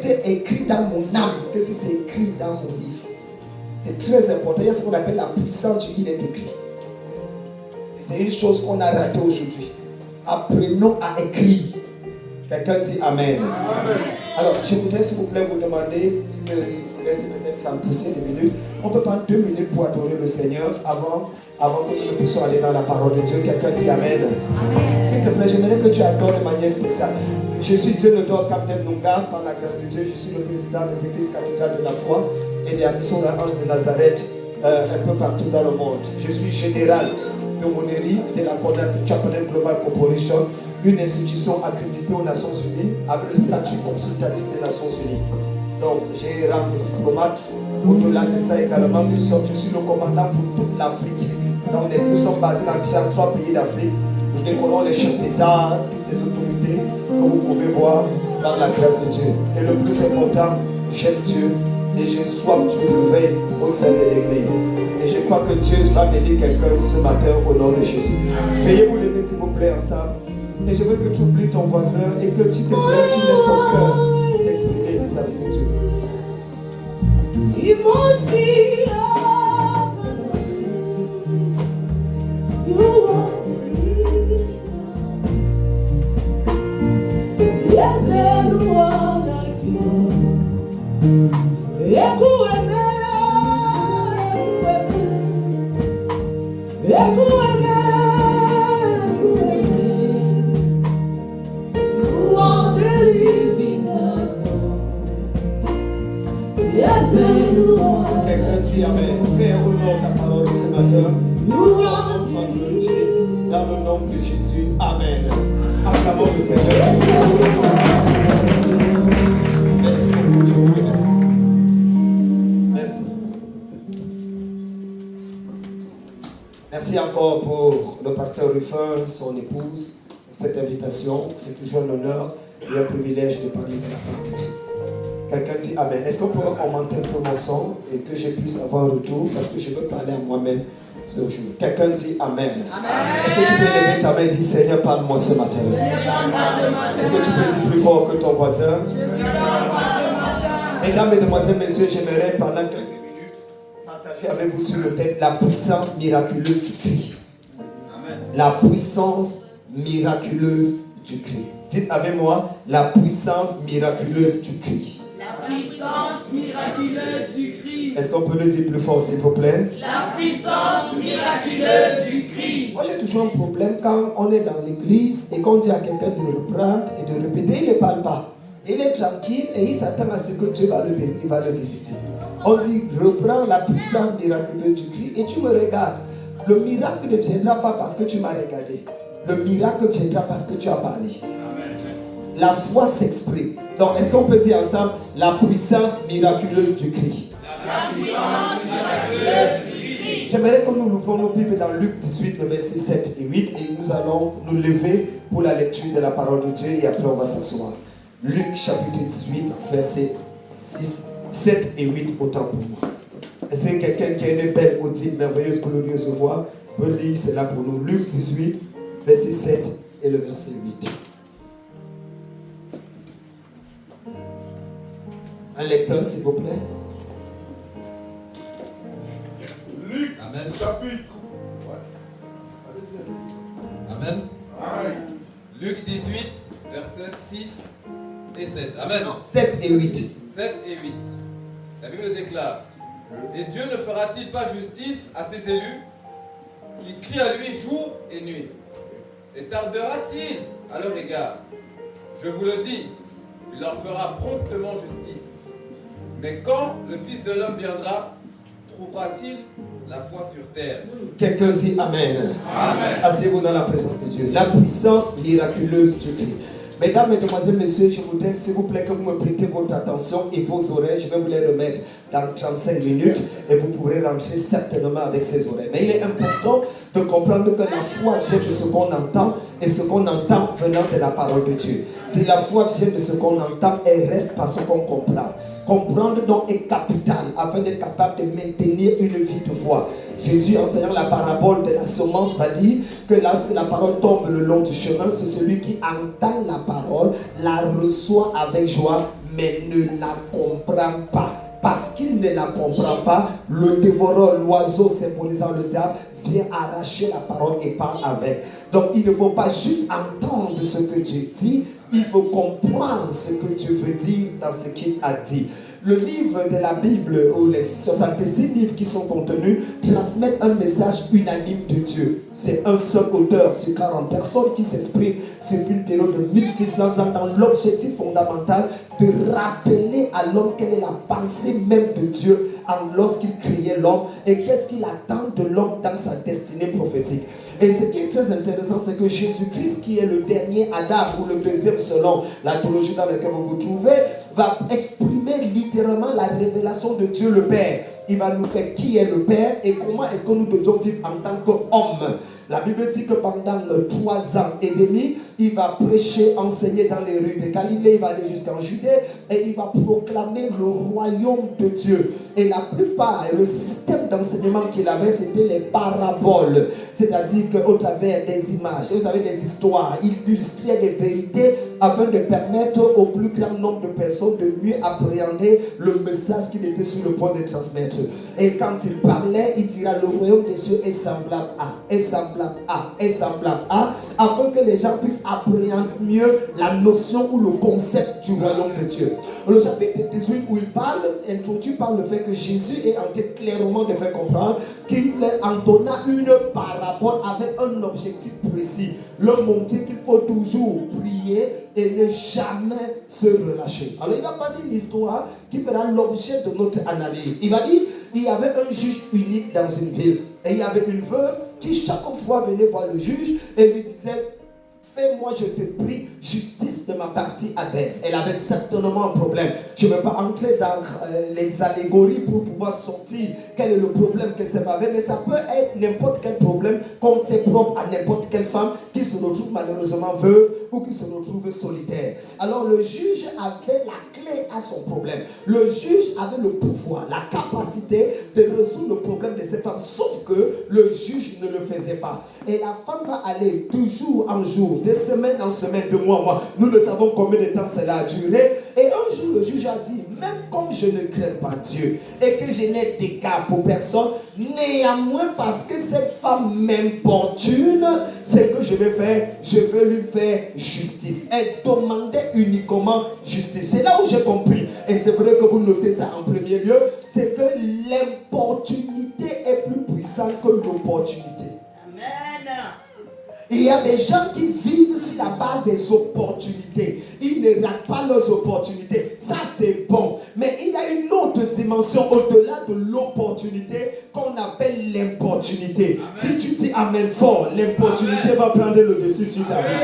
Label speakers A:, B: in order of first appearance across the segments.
A: été écrit dans mon âme que si c'est écrit dans mon livre. C'est très important. Il y a ce qu'on appelle la puissance du il est écrit. Et c'est une chose qu'on a ratée aujourd'hui. Apprenons à écrire. Quelqu'un dit Amen. Amen. Alors, je voudrais s'il vous plaît vous demander, il me reste peut-être ça me pousser 2 minutes. On peut prendre 2 minutes pour adorer le Seigneur avant que nous puissions aller dans la parole de Dieu. Quelqu'un dit Amen. Amen. S'il te plaît, j'aimerais que tu adores de manière spéciale. Je suis Dieu le Dor Captain Nunga, par la grâce de Dieu. Je suis le président des églises cathédrales de la foi et de la mission de l'Ange de Nazareth un peu partout dans le monde. Je suis général de Monnerie de la CONAS Chapel Global Corporation, une institution accréditée aux Nations Unies avec le statut consultatif des Nations Unies. Donc, j'ai rang de diplomate. Au-delà de ça également, je suis le commandant pour toute l'Afrique. Donc, nous sommes basés dans 33 pays d'Afrique. Nous décorons les chefs d'État, toutes les autorités, comme vous pouvez voir, par la grâce de Dieu. Et le plus important, j'aime Dieu et j'ai soif du réveil au sein de l'Église. Et je crois que Dieu va bénir quelqu'un ce matin au nom de Jésus. Veuillez vous lever s'il vous plaît ensemble. Et je veux que tu oublies ton voisin et que tu te lèves, tu laisses ton cœur s'exprimer vis-à-vis de Dieu. Quelqu'un dit Amen. Père, honore ta parole ce matin. Nous soit glorifié dans le nom de Jésus. Amen. Acclamons le Seigneur. Merci beaucoup. Je vous remercie. Merci. Merci encore pour le pasteur Ruffin, son épouse, pour cette invitation. C'est toujours un honneur et un privilège de parler de la parole de Dieu. Quelqu'un dit Amen. Est-ce qu'on peut augmenter un peu mon son et que je puisse avoir un retour parce que je veux parler à moi-même ce jour. Quelqu'un dit Amen. Amen. Est-ce que tu peux lever ta main et dire Seigneur, parle-moi ce matin. Est-ce que tu peux dire plus fort que ton voisin? Mesdames, Mesdemoiselles, Messieurs, j'aimerais pendant quelques minutes partager avec vous sur le thème la puissance miraculeuse du cri. Amen. La puissance miraculeuse du cri. Dites avec moi la puissance miraculeuse du cri.
B: La puissance miraculeuse du cri.
A: Est-ce qu'on peut le dire plus fort, s'il vous plaît?
B: La puissance miraculeuse du cri.
A: Moi, j'ai toujours un problème quand on est dans l'église et qu'on dit à quelqu'un de reprendre et de répéter. Il ne parle pas. Il est tranquille et il s'attend à ce que Dieu va le bénir, il va le visiter. On dit, reprends la puissance miraculeuse du cri et tu me regardes. Le miracle ne viendra pas parce que tu m'as regardé. Le miracle viendra parce que tu as parlé. La foi s'exprime. Donc, est-ce qu'on peut dire ensemble la puissance miraculeuse du cri?
B: La puissance miraculeuse du cri.
A: J'aimerais que nous ouvrons nos Bibles dans Luc 18, le verset 7 et 8 et nous allons nous lever pour la lecture de la parole de Dieu et après on va s'asseoir. Luc chapitre 18, verset 6, 7 et 8, autant pour moi. Est-ce que quelqu'un qui a une belle, audible, merveilleuse, glorieuse voix peut lire cela pour nous? Luc 18, verset 7 et le verset 8. Un lecteur, s'il vous plaît.
C: Luc,
D: Amen.
C: chapitre.
D: Amen.
C: Amen.
D: Luc 18, versets 6 et 7. Amen.
A: 7 et 8.
D: 7 et 8. La Bible déclare: et Dieu ne fera-t-il pas justice à ses élus qui crient à lui jour et nuit? Et tardera-t-il à leur égard? Je vous le dis, il leur fera promptement justice. Mais quand le Fils de l'homme viendra, trouvera-t-il la foi sur terre?
A: Quelqu'un dit Amen.
D: Amen.
A: Asseyez-vous dans la présence de Dieu. La puissance miraculeuse du Christ. Mesdames, Mesdemoiselles, Messieurs, je voudrais s'il vous plaît que vous me prêtez votre attention et vos oreilles. Je vais vous les remettre dans 35 minutes et vous pourrez rentrer certainement avec ces oreilles. Mais il est important de comprendre que la foi vient de ce qu'on entend et ce qu'on entend venant de la parole de Dieu. Si la foi vient de ce qu'on entend, elle reste par ce qu'on comprend. Comprendre donc est capital afin d'être capable de maintenir une vie de foi. Jésus, enseignant la parabole de la semence, va dire que lorsque la parole tombe le long du chemin, c'est celui qui entend la parole, la reçoit avec joie, mais ne la comprend pas. Parce qu'il ne la comprend pas, le dévoreur, l'oiseau symbolisant le diable, vient arracher la parole et parle avec. Donc il ne faut pas juste entendre ce que Dieu dit, il faut comprendre ce que Dieu veut dire dans ce qu'il a dit. Le livre de la Bible, ou les 66 livres qui sont contenus, transmettent un message unanime de Dieu. C'est un seul auteur sur 40 personnes qui s'expriment sur une période de 1600 ans dans l'objectif fondamental de rappeler à l'homme quelle est la pensée même de Dieu lorsqu'il créait l'homme et qu'est-ce qu'il attend de l'homme dans sa destinée prophétique. Et ce qui est très intéressant, c'est que Jésus-Christ, qui est le dernier Adam ou le deuxième selon la théologie dans laquelle vous vous trouvez, va exprimer littéralement la révélation de Dieu le Père. Il va nous faire qui est le Père et comment est-ce que nous devons vivre en tant qu'hommes. La Bible dit que pendant 3 ans et demi, il va prêcher, enseigner dans les rues de Galilée, il va aller jusqu'en Judée et il va proclamer le royaume de Dieu. Et la plupart, le système d'enseignement qu'il avait, c'était les paraboles. C'est-à-dire qu'au travers des images, vous savez, des histoires, il illustrait des vérités afin de permettre au plus grand nombre de personnes de mieux appréhender le message qu'il était sur le point de transmettre. Et quand il parlait, il dira le royaume des cieux est semblable à, est semblable à, est semblable à, afin que les gens puissent appréhender mieux la notion ou le concept du royaume de Dieu. Le chapitre 18 où il parle, introduit par le fait que Jésus est en train clairement de faire comprendre qu'il entonna une parabole avec un objectif précis. Leur montrer qu'il faut toujours prier et ne jamais se relâcher. Alors il va pas dire l'histoire qui fera l'objet de notre analyse. Il va dire il y avait un juge unique dans une ville et il y avait une veuve qui chaque fois venait voir le juge et lui disait fais-moi, je te prie, justice de ma partie adverse. Elle avait certainement un problème. Je ne vais pas entrer dans les allégories pour pouvoir sortir quel est le problème qu'elle s'est avec, mais ça peut être n'importe quel problème, comme c'est propre à n'importe quelle femme qui se retrouve malheureusement veuve ou qui se retrouve solitaire. Alors le juge avait la clé à son problème. Le juge avait le pouvoir, la capacité de résoudre le problème de cette femme, sauf que le juge ne le faisait pas. Et la femme va aller de jour en jour, de semaine en semaine, de mois en mois. Nous ne savons combien de temps cela a duré. Et un jour, le juge a dit, même comme je ne crains pas Dieu et que je n'ai d'écart pour personne, néanmoins parce que cette femme m'importune, c'est que je vais faire, je veux lui faire justice. Elle demandait uniquement justice. C'est là où j'ai compris. Et c'est vrai que vous notez ça en premier lieu, c'est que l'importunité est plus puissante que l'opportunité. Il y a des gens qui vivent sur la base des opportunités. Ils ne ratent pas leurs opportunités. Ça, c'est bon. Mais il y a une autre dimension au-delà de l'opportunité qu'on appelle l'importunité. Si tu dis amen fort, l'importunité va prendre le dessus sur ta vie.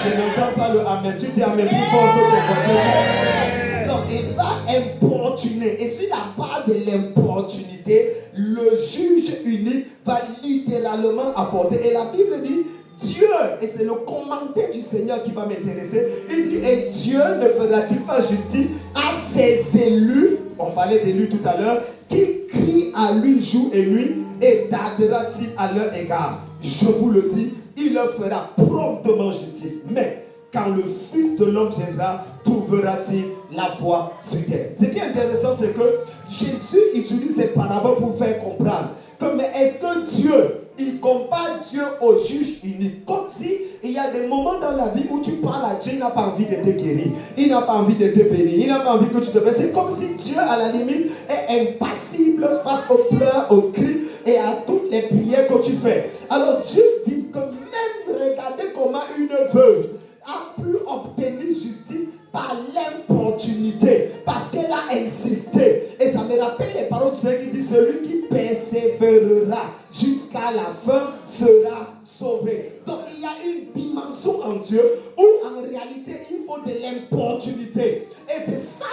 A: Je n'entends pas le amen. Tu dis amen plus fort que ton voisin. Non, il va importuner. Et sur la base de l'importunité, le juge unique va littéralement apporter. Et la Bible dit Dieu, et c'est le commentaire du Seigneur qui va m'intéresser, il dit, et Dieu ne fera-t-il pas justice à ses élus, on parlait d'élus tout à l'heure, qui crient à lui jour et nuit, et tardera-t-il à leur égard? Je vous le dis, il leur fera promptement justice. Mais quand le Fils de l'homme viendra, trouvera-t-il la foi sur terre? Ce qui est intéressant, c'est que Jésus utilise ces paraboles pour faire comprendre que, mais est-ce que Dieu, il compare Dieu au juge unique, comme si il y a des moments dans la vie où tu parles à Dieu, il n'a pas envie de te guérir, il n'a pas envie de te bénir, il n'a pas envie que tu te blesses. C'est comme si Dieu, à la limite, est impassible face aux pleurs, aux cris et à toutes les prières que tu fais. Alors Dieu dit que même regardez comment une veuve a pu obtenir justice par l'importunité, parce qu'elle a insisté. Et ça me rappelle les paroles de celui qui dit, celui qui persévérera jusqu'à la fin sera sauvé. Donc il y a une dimension en Dieu où en réalité il faut de l'importunité. Et c'est ça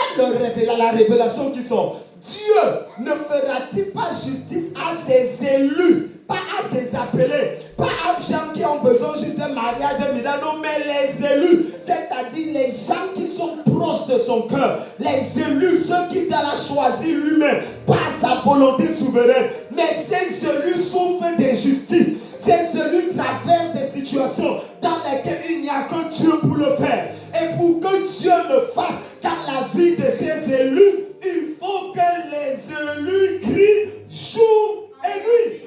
A: la révélation qui sort. Dieu ne fera-t-il pas justice à ses élus, pas à ses appelés, pas à gens qui ont besoin juste d'un mariage, d'un miracle, non, mais les élus, c'est-à-dire les gens qui sont proches de son cœur, les élus, ceux qu'il a choisi lui-même par sa volonté souveraine. Mais ces élus souffrent d'injustice, ces élus traversent des situations dans lesquelles il n'y a que Dieu pour le faire. Et pour que Dieu le fasse, car dans la vie de ces élus, il faut que les élus crient jour et nuit.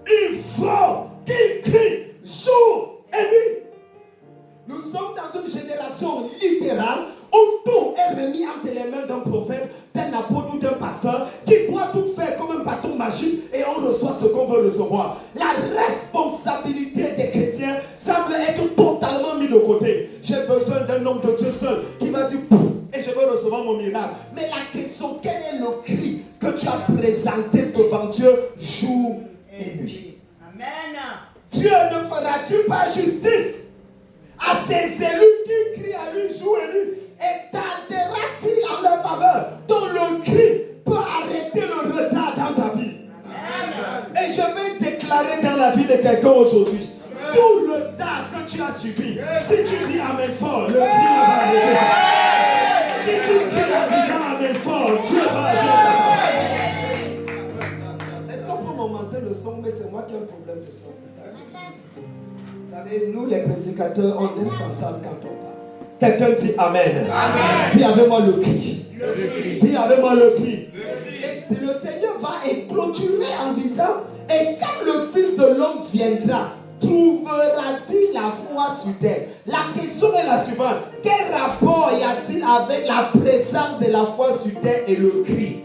A: Il faut qu'ils crient jour et nuit. Nous sommes dans une génération littérale où tout est remis entre les mains d'un prophète, d'un apôtre ou d'un pasteur qui doit tout faire comme un bâton magique et on reçoit ce qu'on veut recevoir. La responsabilité des chrétiens semble être totalement mise de côté. J'ai besoin d'un homme de Dieu seul qui va dire pouf, et je veux recevoir mon miracle. Mais la question, quel est le cri que tu as présenté devant Dieu jour et nuit?
B: Amen.
A: Dieu ne fera-t-il pas justice à ces élus qui crient à lui jour et nuit? Et tardera-t-il en leur faveur? Dont le cri peut arrêter le retard dans ta vie.
B: Amen.
A: Et je vais déclarer dans la vie de quelqu'un aujourd'hui, tout le retard que tu as subi, si tu dis amen fort, le cri va arrêter. Si tu cries en disant amen fort, Dieu va agir. Est-ce qu'on peut m'augmenter le son? Mais c'est moi qui ai un problème de son. Vous savez, nous les prédicateurs, on aime s'entendre quand on parle. Quelqu'un dit amen.
B: Amen.
A: Dis avec moi le cri.
B: Le cri.
A: Dis avec moi le cri.
B: Le cri.
A: Et si le Seigneur va clôturer en disant, et quand le Fils de l'homme viendra, trouvera-t-il la foi sur terre? La question est la suivante. Quel rapport y a-t-il avec la présence de la foi sur terre et le cri?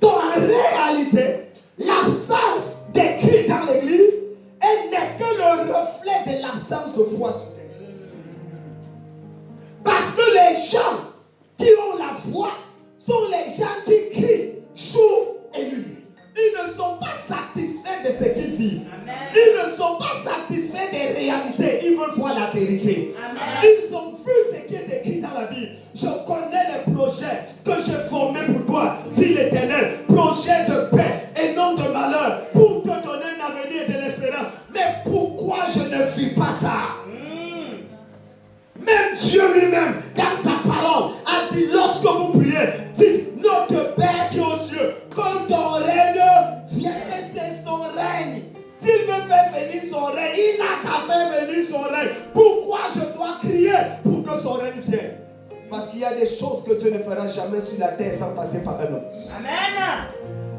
A: Donc en réalité, l'absence des cris dans l'église, elle n'est que le reflet de l'absence de foi sur terre. Parce que les gens qui ont la foi sont les gens qui crient jour et nuit. Ils ne sont pas satisfaits de ce qu'ils vivent.
B: Amen.
A: Ils ne sont pas satisfaits des réalités. Ils veulent voir la vérité.
B: Amen.
A: Ils ont vu ce qui est écrit dans la Bible. Je connais les projets que j'ai formés pour toi, dit l'Éternel. Projets de paix et non de malheur, pour te donner un avenir et de l'espérance. Mais pourquoi je ne vis pas ça? Même Dieu lui-même, dans sa parole, a dit, lorsque vous priez, dites, notre Père qui est aux cieux, que ton règne vienne. Et c'est son règne. S'il veut faire venir son règne, il n'a qu'à faire venir son règne. Pourquoi je dois crier pour que son règne vienne? Parce qu'il y a des choses que Dieu ne fera jamais sur la terre sans passer par un homme.
B: Amen.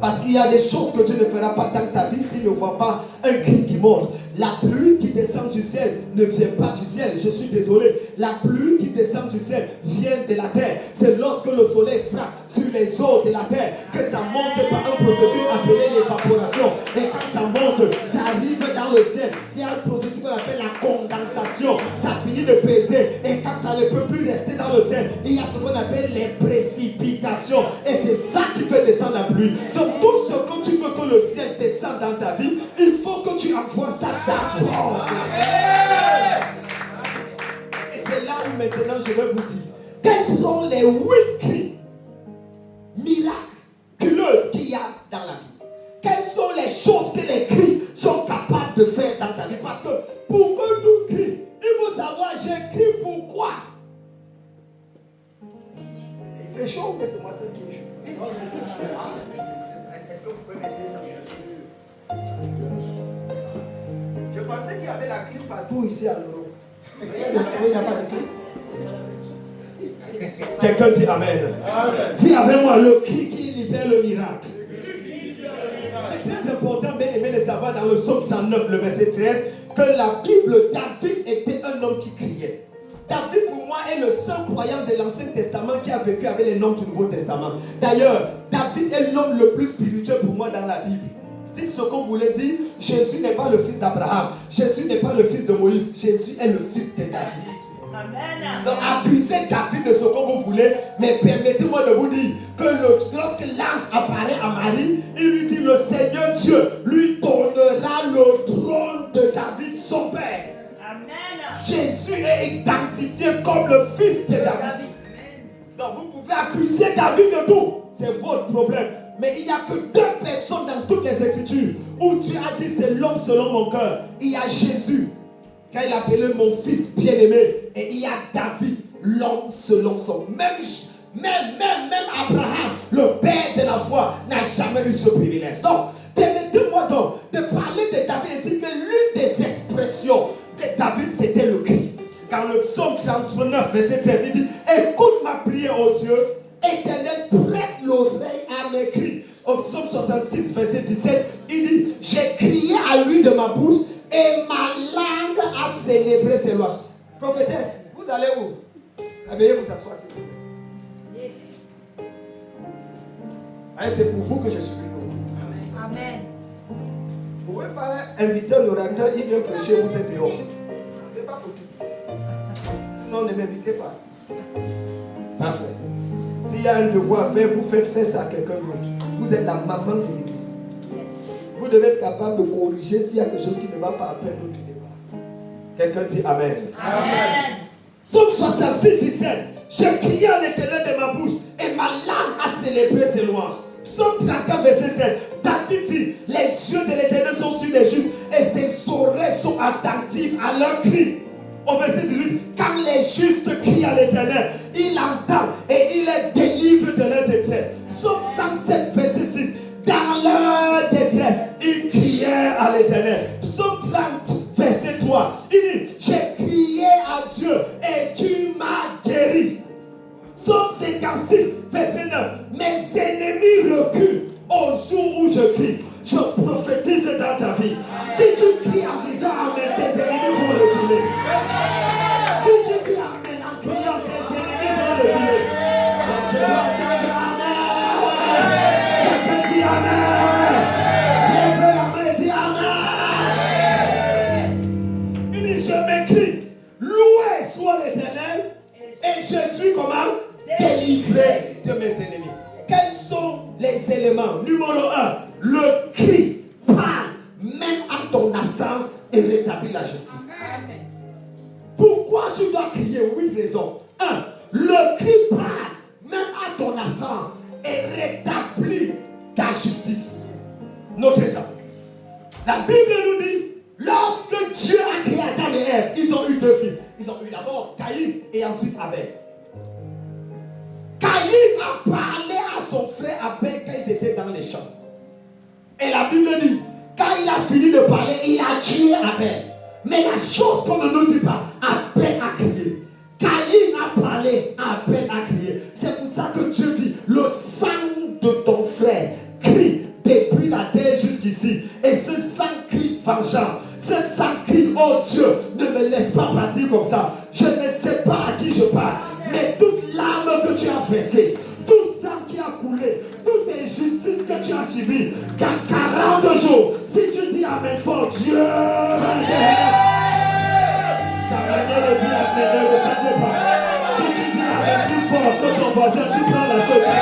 A: Parce qu'il y a des choses que Dieu ne fera pas dans ta vie s'il ne voit pas un cri qui monte. La pluie qui descend du ciel ne vient pas du ciel. Je suis désolé. La pluie qui descend du ciel vient de la terre. C'est lorsque le soleil frappe sur les eaux de la terre que ça monte par un processus appelé l'évaporation. Et quand ça monte, ça arrive dans le ciel. C'est un processus qu'on appelle la condensation. Ça finit de peser. Et quand ça ne peut plus rester dans le ciel, il y a ce qu'on appelle les précipitations. Et c'est ça qui fait descendre la pluie. Donc tout ce que tu veux que le ciel descende dans ta vie, il faut que tu envoies ça d'abord. Et c'est là où maintenant je vais vous dire, quels sont les 8 cris miraculeuses qu'il y a dans la vie? Quelles sont les choses que les cris sont capables de faire dans ta vie? Parce que pour que nous crie, il faut savoir j'écris pourquoi. Il fait chaud, mais c'est moi seul qui est chaud. Est-ce que vous pouvez m'aider? Je pensais qu'il y avait la clim partout ici à l'euro. Il n'y a pas de clim. Quelqu'un dit amen. Amen. Dis avec moi le cri qui libère le miracle. C'est très important, bien aimé, de savoir dans le psaume 109, le verset 13, que la Bible, David était un homme qui criait. David, pour moi, est le seul croyant de l'Ancien Testament qui a vécu avec les noms du Nouveau Testament. D'ailleurs, David est l'homme le plus spirituel pour moi dans la Bible. Dites ce qu'on voulait dire. Jésus n'est pas le fils d'Abraham. Jésus n'est pas le fils de Moïse. Jésus est le fils de David.
B: Amen.
A: Donc accusez David de ce que vous voulez, mais permettez-moi de vous dire que lorsque l'ange apparaît à Marie, il lui dit, le Seigneur Dieu lui donnera le trône de David, son père.
B: Amen.
A: Jésus est identifié comme le fils de David. Donc vous pouvez accuser David de tout, c'est votre problème. Mais il n'y a que 2 personnes dans toutes les Écritures où Dieu a dit c'est l'homme selon mon cœur. Il y a Jésus, quand il appelait mon fils bien-aimé, et il y a David, l'homme selon son. Même Abraham, le père de la foi, n'a jamais eu ce privilège. Donc, permettez-moi donc de parler de David et dire que l'une des expressions de David, c'était le cri. Dans le psaume 39, verset 13, il dit, écoute ma prière, ô Dieu, Éternel, prête l'oreille à mes cris. Au psaume 66, verset 17, il dit, j'ai crié à lui de ma bouche et ma langue a célébré ses lois. Prophétesse, vous allez où? Veuillez vous asseoir, s'il vous plaît. C'est pour vous que je suis venu aussi.
B: Amen.
A: Vous ne pouvez pas inviter un orateur, il vient prêcher, vous êtes dehors. Ce n'est pas possible. Sinon, ne m'invitez pas. Parfait. S'il y a un devoir à faire, vous faites faire ça à quelqu'un d'autre. Vous êtes la maman de l'église. Vous devez être capable de corriger s'il y a quelque chose qui ne va pas après l'autre qui ne va. Quelqu'un dit Amen.
B: Amen.
A: Psaume 66, 17. J'ai crié à l'Éternel de ma bouche et ma langue a célébré ses louanges. Psaume 34, verset 16. David dit, les yeux de l'Éternel sont sur les justes et ses oreilles sont attentives à leurs cris. Au verset 18, quand les justes crient à l'Éternel, il entend et il les délivre de leur détresse. Psaume 107, verset 6. Dans leur détresse, ils criaient à l'Éternel. Psaume 30, verset 3. Il dit, j'ai crié à Dieu et tu m'as guéri. Psaume 56, verset 9. Mes ennemis reculent au jour où je crie. Je prophétise dans ta vie. Si tu cries en disant Amen, tes ennemis vont reculer. Si tu dis Amen en criant, tes ennemis vont reculer. Je vais entendre Amen. Quelqu'un dit Amen. Lève la main et dis Amen. Il dit, je m'écris, loué soit l'Éternel, et je suis comment? Délivré de mes ennemis. Quels sont les éléments? Numéro 1, le cri parle même en ton absence et rétablit la justice. Pourquoi tu dois crier? 8 raisons. 1, le cri parle même en ton absence et rétablit ta justice. Notez ça. La Bible nous dit, lorsque Dieu a créé Adam et Ève, ils ont eu 2 filles. Ils ont eu d'abord Caïn et ensuite Abel. Caïn a parlé à son frère Abel quand ils étaient dans les champs. Et la Bible dit, quand il a fini de parler, il a tué Abel. Mais la chose qu'on ne nous dit pas, Abel a crié. Caïn a parlé, Abel a crié. C'est pour ça que Dieu dit, le sang de ton frère crie depuis la terre jusqu'ici. Et ce sang crie vengeance. Ce sang crie, oh Dieu, ne me laisse pas partir comme ça. Je ne sais pas à qui je parle. Mais toute larme que tu as versée, tout sang qui a coulé, toute injustice que tu as subie, dans 40 jours, si tu dis Amen fort, Dieu va guérir. Ta manière de dire Amen ne s'attend pas. Si tu dis Amen plus fort que ton voisin, tu prends la seconde.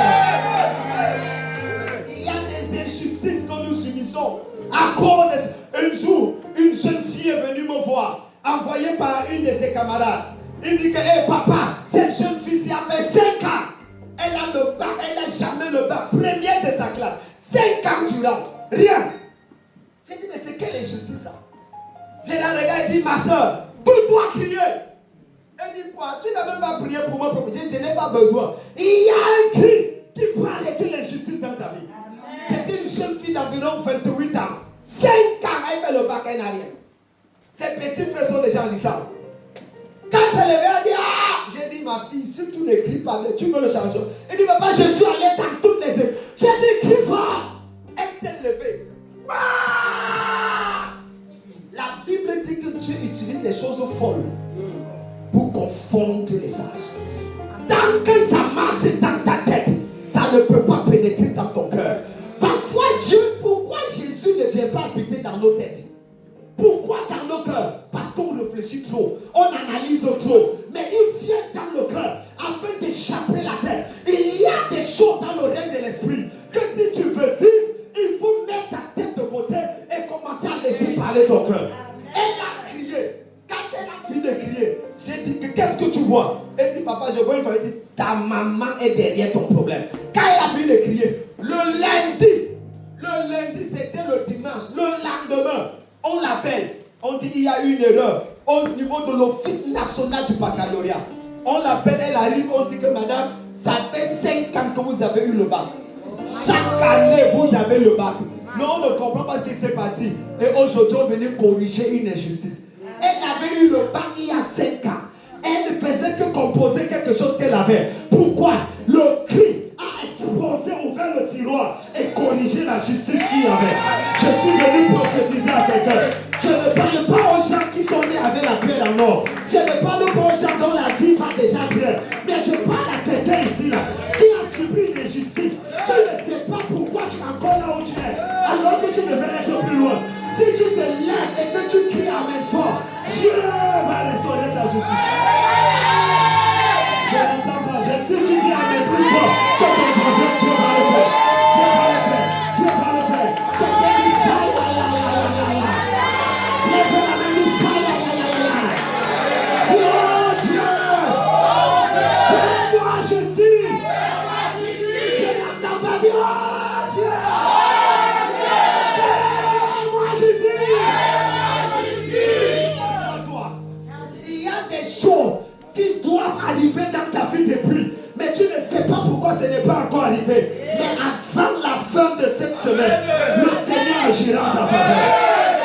A: Il y a des injustices que nous subissons. À cause un jour, une jeune fille est venue me voir, envoyée par une de ses camarades. Il dit que, hey, papa, cette jeune fille a fait 5 ans. Elle a le bac, elle n'a jamais le bac. Première de sa classe. 5 ans durant. Rien. J'ai dit, mais c'est quelle injustice ça? J'ai la regardé et dit, ma soeur, tu dois crier. Elle dit, quoi? Tu n'as même pas prié pour moi. J'ai dit, je n'ai pas besoin. Il y a un cri qui parle de l'injustice dans ta vie. C'est une jeune fille d'environ 28 ans. 5 ans, elle fait le bac, elle n'a rien. Ses petits frères sont déjà en licence. Quand elle s'est levée, elle dit, ah! J'ai dit, ma fille, si tu ne cries pas, tu veux le changer. Elle dit, papa, je suis allé dans toutes les écoles. J'ai dit, crie fort. Elle s'est levée. Ah! La Bible dit que Dieu utilise les choses folles pour confondre les sages. Tant que ça marche dans ta tête, ça ne peut pas pénétrer dans ton cœur. Parfois, Dieu, pourquoi Jésus ne vient pas habiter dans nos têtes? Pourquoi dans nos cœurs? Parce qu'on réfléchit trop, on analyse trop. Mais il vient dans nos cœurs afin d'échapper la tête. Il y a des choses dans le règne de l'esprit que si tu veux vivre, il faut mettre ta tête de côté et commencer à laisser parler ton cœur. Elle a crié. Quand elle a fini de crier, j'ai dit que qu'est-ce que tu vois? Elle dit, papa, je vois une femme. Elle dit, ta maman est derrière ton problème. Quand elle a fini de crier, le lundi, c'était le dimanche, le lendemain, on l'appelle, on dit il y a une erreur au niveau de l'Office national du baccalauréat. On l'appelle, elle arrive, on dit que madame, ça fait 5 ans que vous avez eu le bac. Chaque année, vous avez le bac. Mais on ne comprend pas ce qui s'est passé. Et aujourd'hui, on venait corriger une injustice. Elle avait eu le bac il y a 5 ans. elle ne faisait que composer quelque chose qu'elle avait. Pourquoi? Le cri a explosé, ouvert le tiroir et corrigé la justice qu'il y avait. Je suis venu prophétiser à quelqu'un. Je ne parle pas aux gens qui sont nés avec la paix en mort. Je ne parle pas aux gens dont la vie va déjà bien. Mais je parle à quelqu'un ici là qui a subi une injustice. Tu ne sais pas pourquoi tu es encore là où tu es, alors que tu devais être plus loin. Si tu te lèves et que tu cries Amen fort, Dieu va restaurer ta justice. Je n'entends pas. Si tu dis Amen plus fort que ton voisin, Dieu va le faire. Dieu va le faire. Dieu va le faire. Quelqu'un dit fire. Lève la main, dit fire. Oh Dieu, fais-moi justice. Je n'entends pas dire oh Dieu. Il y a des choses qui doivent arriver dans ta vie depuis, mais tu ne sais pas pourquoi ce n'est pas encore arrivé. Mais avant la fin de cette semaine, le Seigneur agira en ta faveur.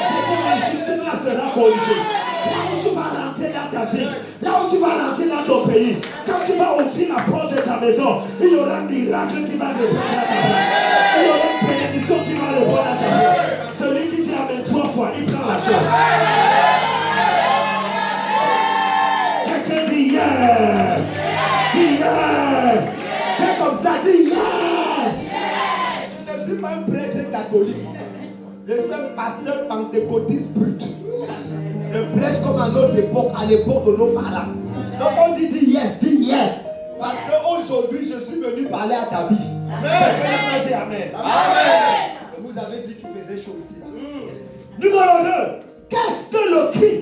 A: Je dis l'injustice là sera corrigée. Là où tu vas rentrer dans ta vie, là où tu vas rentrer dans ton pays, quand tu vas ouvrir la porte de ta maison, il y aura un miracle qui va répondre à ta place. Il y aura une bénédiction qui va répondre à ta place. Celui qui dit Amen 3 fois, il prend la chose. Quelqu'un dit yes. Dis yes. Fais comme ça, dis yes. Je ne suis pas un prêtre catholique. Je suis un pasteur pentecôtiste brut. Je prêche comme à notre époque, à l'époque de nos parents. Donc on dit yes, dis yes. Parce qu'aujourd'hui, je suis venu parler à ta vie. Amen. Dis amen. Amen. Vous avez dit qu'il faisait chaud ici. Numéro 2. Qu'est-ce que le cri?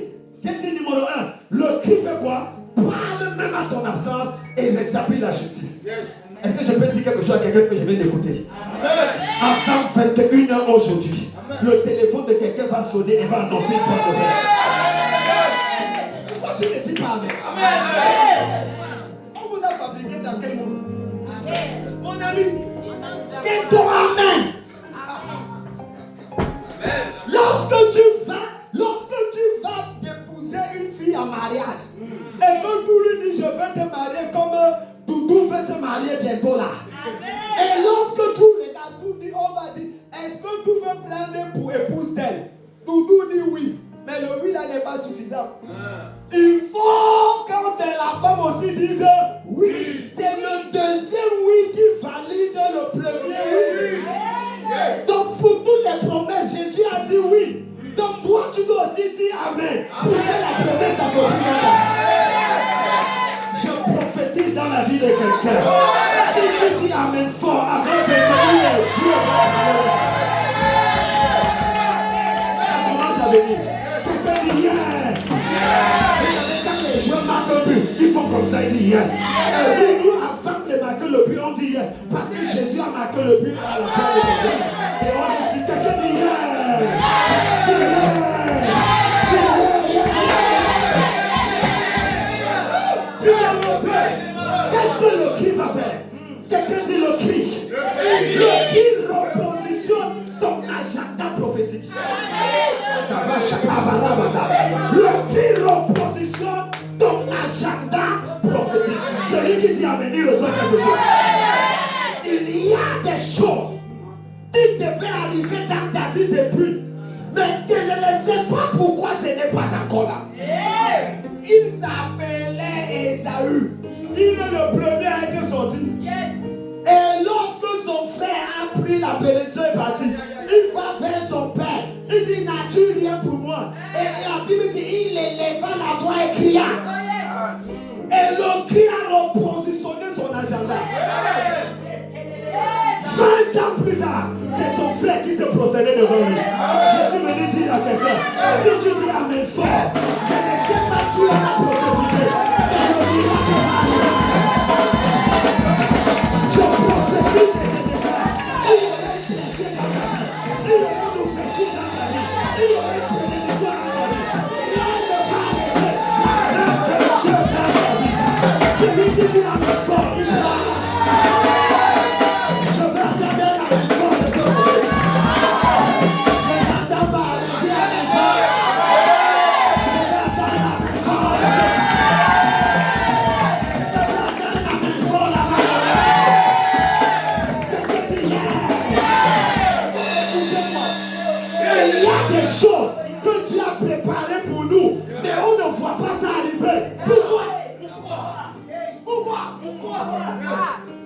A: J'ai dit numéro 1. Le cri fait quoi? Parle même à ton absence et rétablit la justice. Yes. Est-ce que je peux dire quelque chose à quelqu'un que je viens d'écouter? Avant 21h aujourd'hui, le téléphone de quelqu'un va sonner et va annoncer une bonne nouvelle. Pourquoi tu ne dis pas amen? Amen. On vous a fabriqué dans quel monde? Amen. Mon ami, c'est ton amen. Lorsque tu vas épouser une fille en mariage et que vous lui dites je vais te marier comme Doudou veut se marier bientôt là. Et lorsque tu regardes, tu dis on va dire est-ce que tu veux prendre pour épouse d'elle? Doudou dit oui, mais le oui là n'est pas suffisant. Il faut quand la femme aussi dise oui. C'est le deuxième oui qui valide le premier oui. Donc pour toutes les promesses, Jésus a dit oui. Donc toi tu dois aussi dire amen. Pour que la promesse s'accomplisse. Je prophétise dans la vie de quelqu'un. Si tu dis amen fort, avant 21 Dieu ça commence à venir. Quelqu'un dit yes. Quand les joueurs marquent un but, ils font comme ça, ils disent yes. Et nous, avant de marquer le but, on dit yes. Parce que Jésus a marqué le but à la fin de quelqu'un. Et on dit si quelqu'un dit yes. Qu'est-ce que le cri va faire? Quelqu'un dit le cri. Le cri repositionne ton agenda prophétique. Le cri repositionne ton agenda prophétique. Celui qui dit amen, il reçoit quelque chose. Il y a des choses qui devaient arriver dans ta vie depuis, mais tu ne sais pas pourquoi ce n'est pas encore là. Il s'appelait Esaü. Il est le premier à être sorti. Et lorsque son frère a pris la bénédiction et parti, il va vers son père. Il dit n'as-tu rien pour moi? Et la Bible dit il éleva la voix et cria. Et le cri a repositionné son agenda. 20 ans plus tard, c'est son frère qui s'est procédé devant lui. Je suis venu dire à quelqu'un, si tu dis amen fort, je ne sais pas qui on a prophétisé, mais le miracle va arriver. Je prophétise et je déclare, il y aura une blessée dans ta vie, il y aura une ouverture dans ta vie, il y aura une bénédiction dans ta vie. Rien ne va arrêter la main de Dieu dans ta vie. Celui qui dit amen fort, il va. Je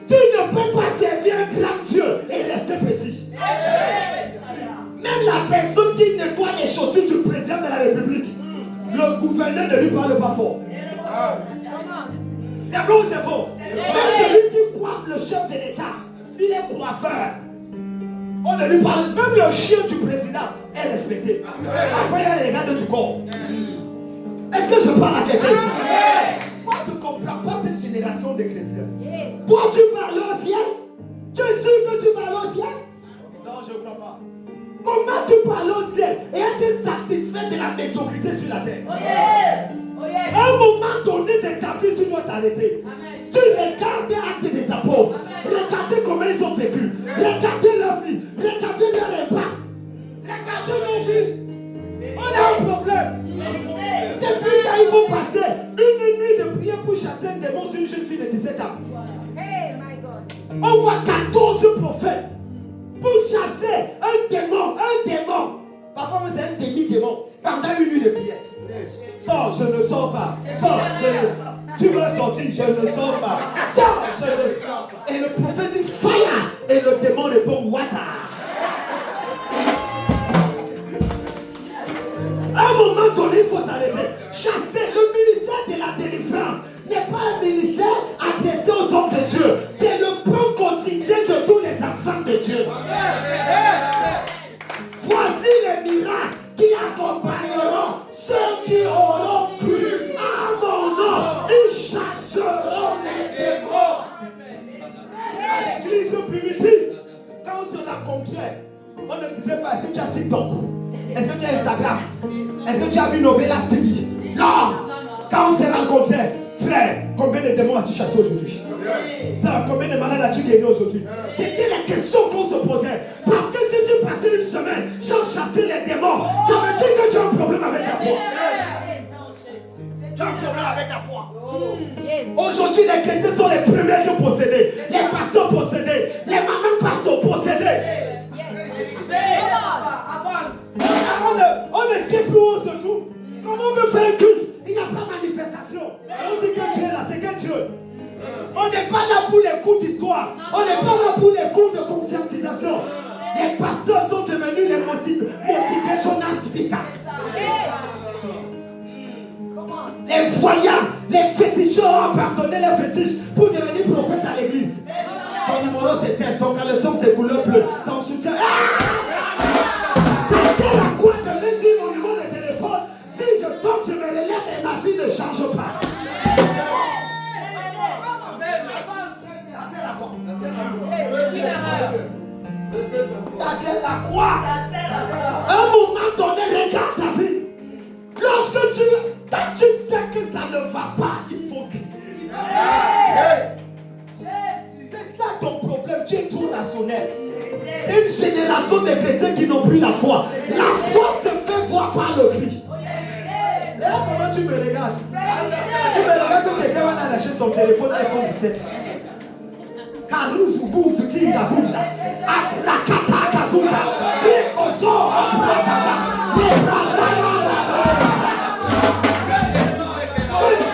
A: Tu ne peux pas servir un grand Dieu et rester petit. Même la personne qui nettoie les chaussures du président de la République, le gouverneur ne lui parle pas fort. C'est vrai ou c'est faux? Même celui qui coiffe le chef de l'État, il est coiffeur. On ne lui parle. Même le chien du président est respecté. Enfin, il a les gardes du corps. Est-ce que je parle à quelqu'un ici? Moi, je ne comprends pas cette génération de chrétiens. Toi, tu vas aller au ciel? Tu es sûr que tu vas aller au ciel? Non, je ne crois pas. Comment tu peux aller au ciel et être satisfait de la médiocrité sur la terre? À un moment donné de ta vie, tu dois t'arrêter. Tu regardes Actes des Apôtres. Regardez comment ils ont vécu. Regardez leur vie. Regardez leur impact. Regardez nos vies. On a un problème. Depuis quand il faut passer une nuit de prière pour chasser un démon sur une jeune fille de 17 ans. On voit 14 prophètes pour chasser un démon. Parfois c'est un demi-démon pendant une nuit de prière. Sors, je ne sors pas. Sors, je ne... Tu veux sortir, je ne sors pas. Sors, je ne sors pas. Et le prophète dit fire. Et le démon répond water. À un moment donné, il faut s'arrêter. Chasser le ministère de la délivrance n'est pas un ministère adressé aux hommes de Dieu. C'est le pain quotidien de tous les enfants de Dieu. Voici les miracles qui accompagneront ceux qui auront cru à mon nom. Ils chasseront les démons. À l'église primitive, quand on se rencontrait, on ne disait pas est-ce que tu as TikTok? Est-ce que tu as Instagram? Est-ce que tu as vu Novelas TV? Non! Quand on s'est rencontrés, frère, combien de démons as-tu chassé aujourd'hui? Ça, combien de malades as-tu guéri aujourd'hui? C'était la question qu'on se posait. Parce que si tu passais une semaine sans chasser les démons, ça veut dire que tu as un problème avec ta foi. Tu as un problème avec ta foi. Aujourd'hui, les chrétiens sont les premiers qui possédés. Les pasteurs possédés. Les mamans pasteurs possédés. On ne sait plus où on se trouve. Comment on peut faire un culte? Il n'y a pas de manifestation. On dit que Dieu est là, c'est quel Dieu? On n'est pas là pour les cours d'histoire. On n'est pas là pour les cours de conscientisation. Les pasteurs sont devenus les motivational speakers. Les voyants, les féticheurs ont abandonné les fétiches pour devenir prophètes à l'église. Ton numéro c'est tel, ton caleçon c'est couleur bleue, ton soutien. Ça sert à quoi de me dire mon numéro de téléphone? Si je tombe, je me relève et ma vie ne change pas. Ça sert à quoi? À un moment donné, regarde ta vie. Lorsque quand tu sais que ça ne va pas, il faut crier. C'est ça ton problème, tu es trop rationnel. C'est une génération de chrétiens qui n'ont plus la foi. La foi se fait voir par le cri. D'ailleurs, comment tu me regardes? Tu me regardes comme quelqu'un va arracher son téléphone iPhone 17. Karuzu Buzu Kinga Gunda Akrakata Kazuka Bikoso Abrakata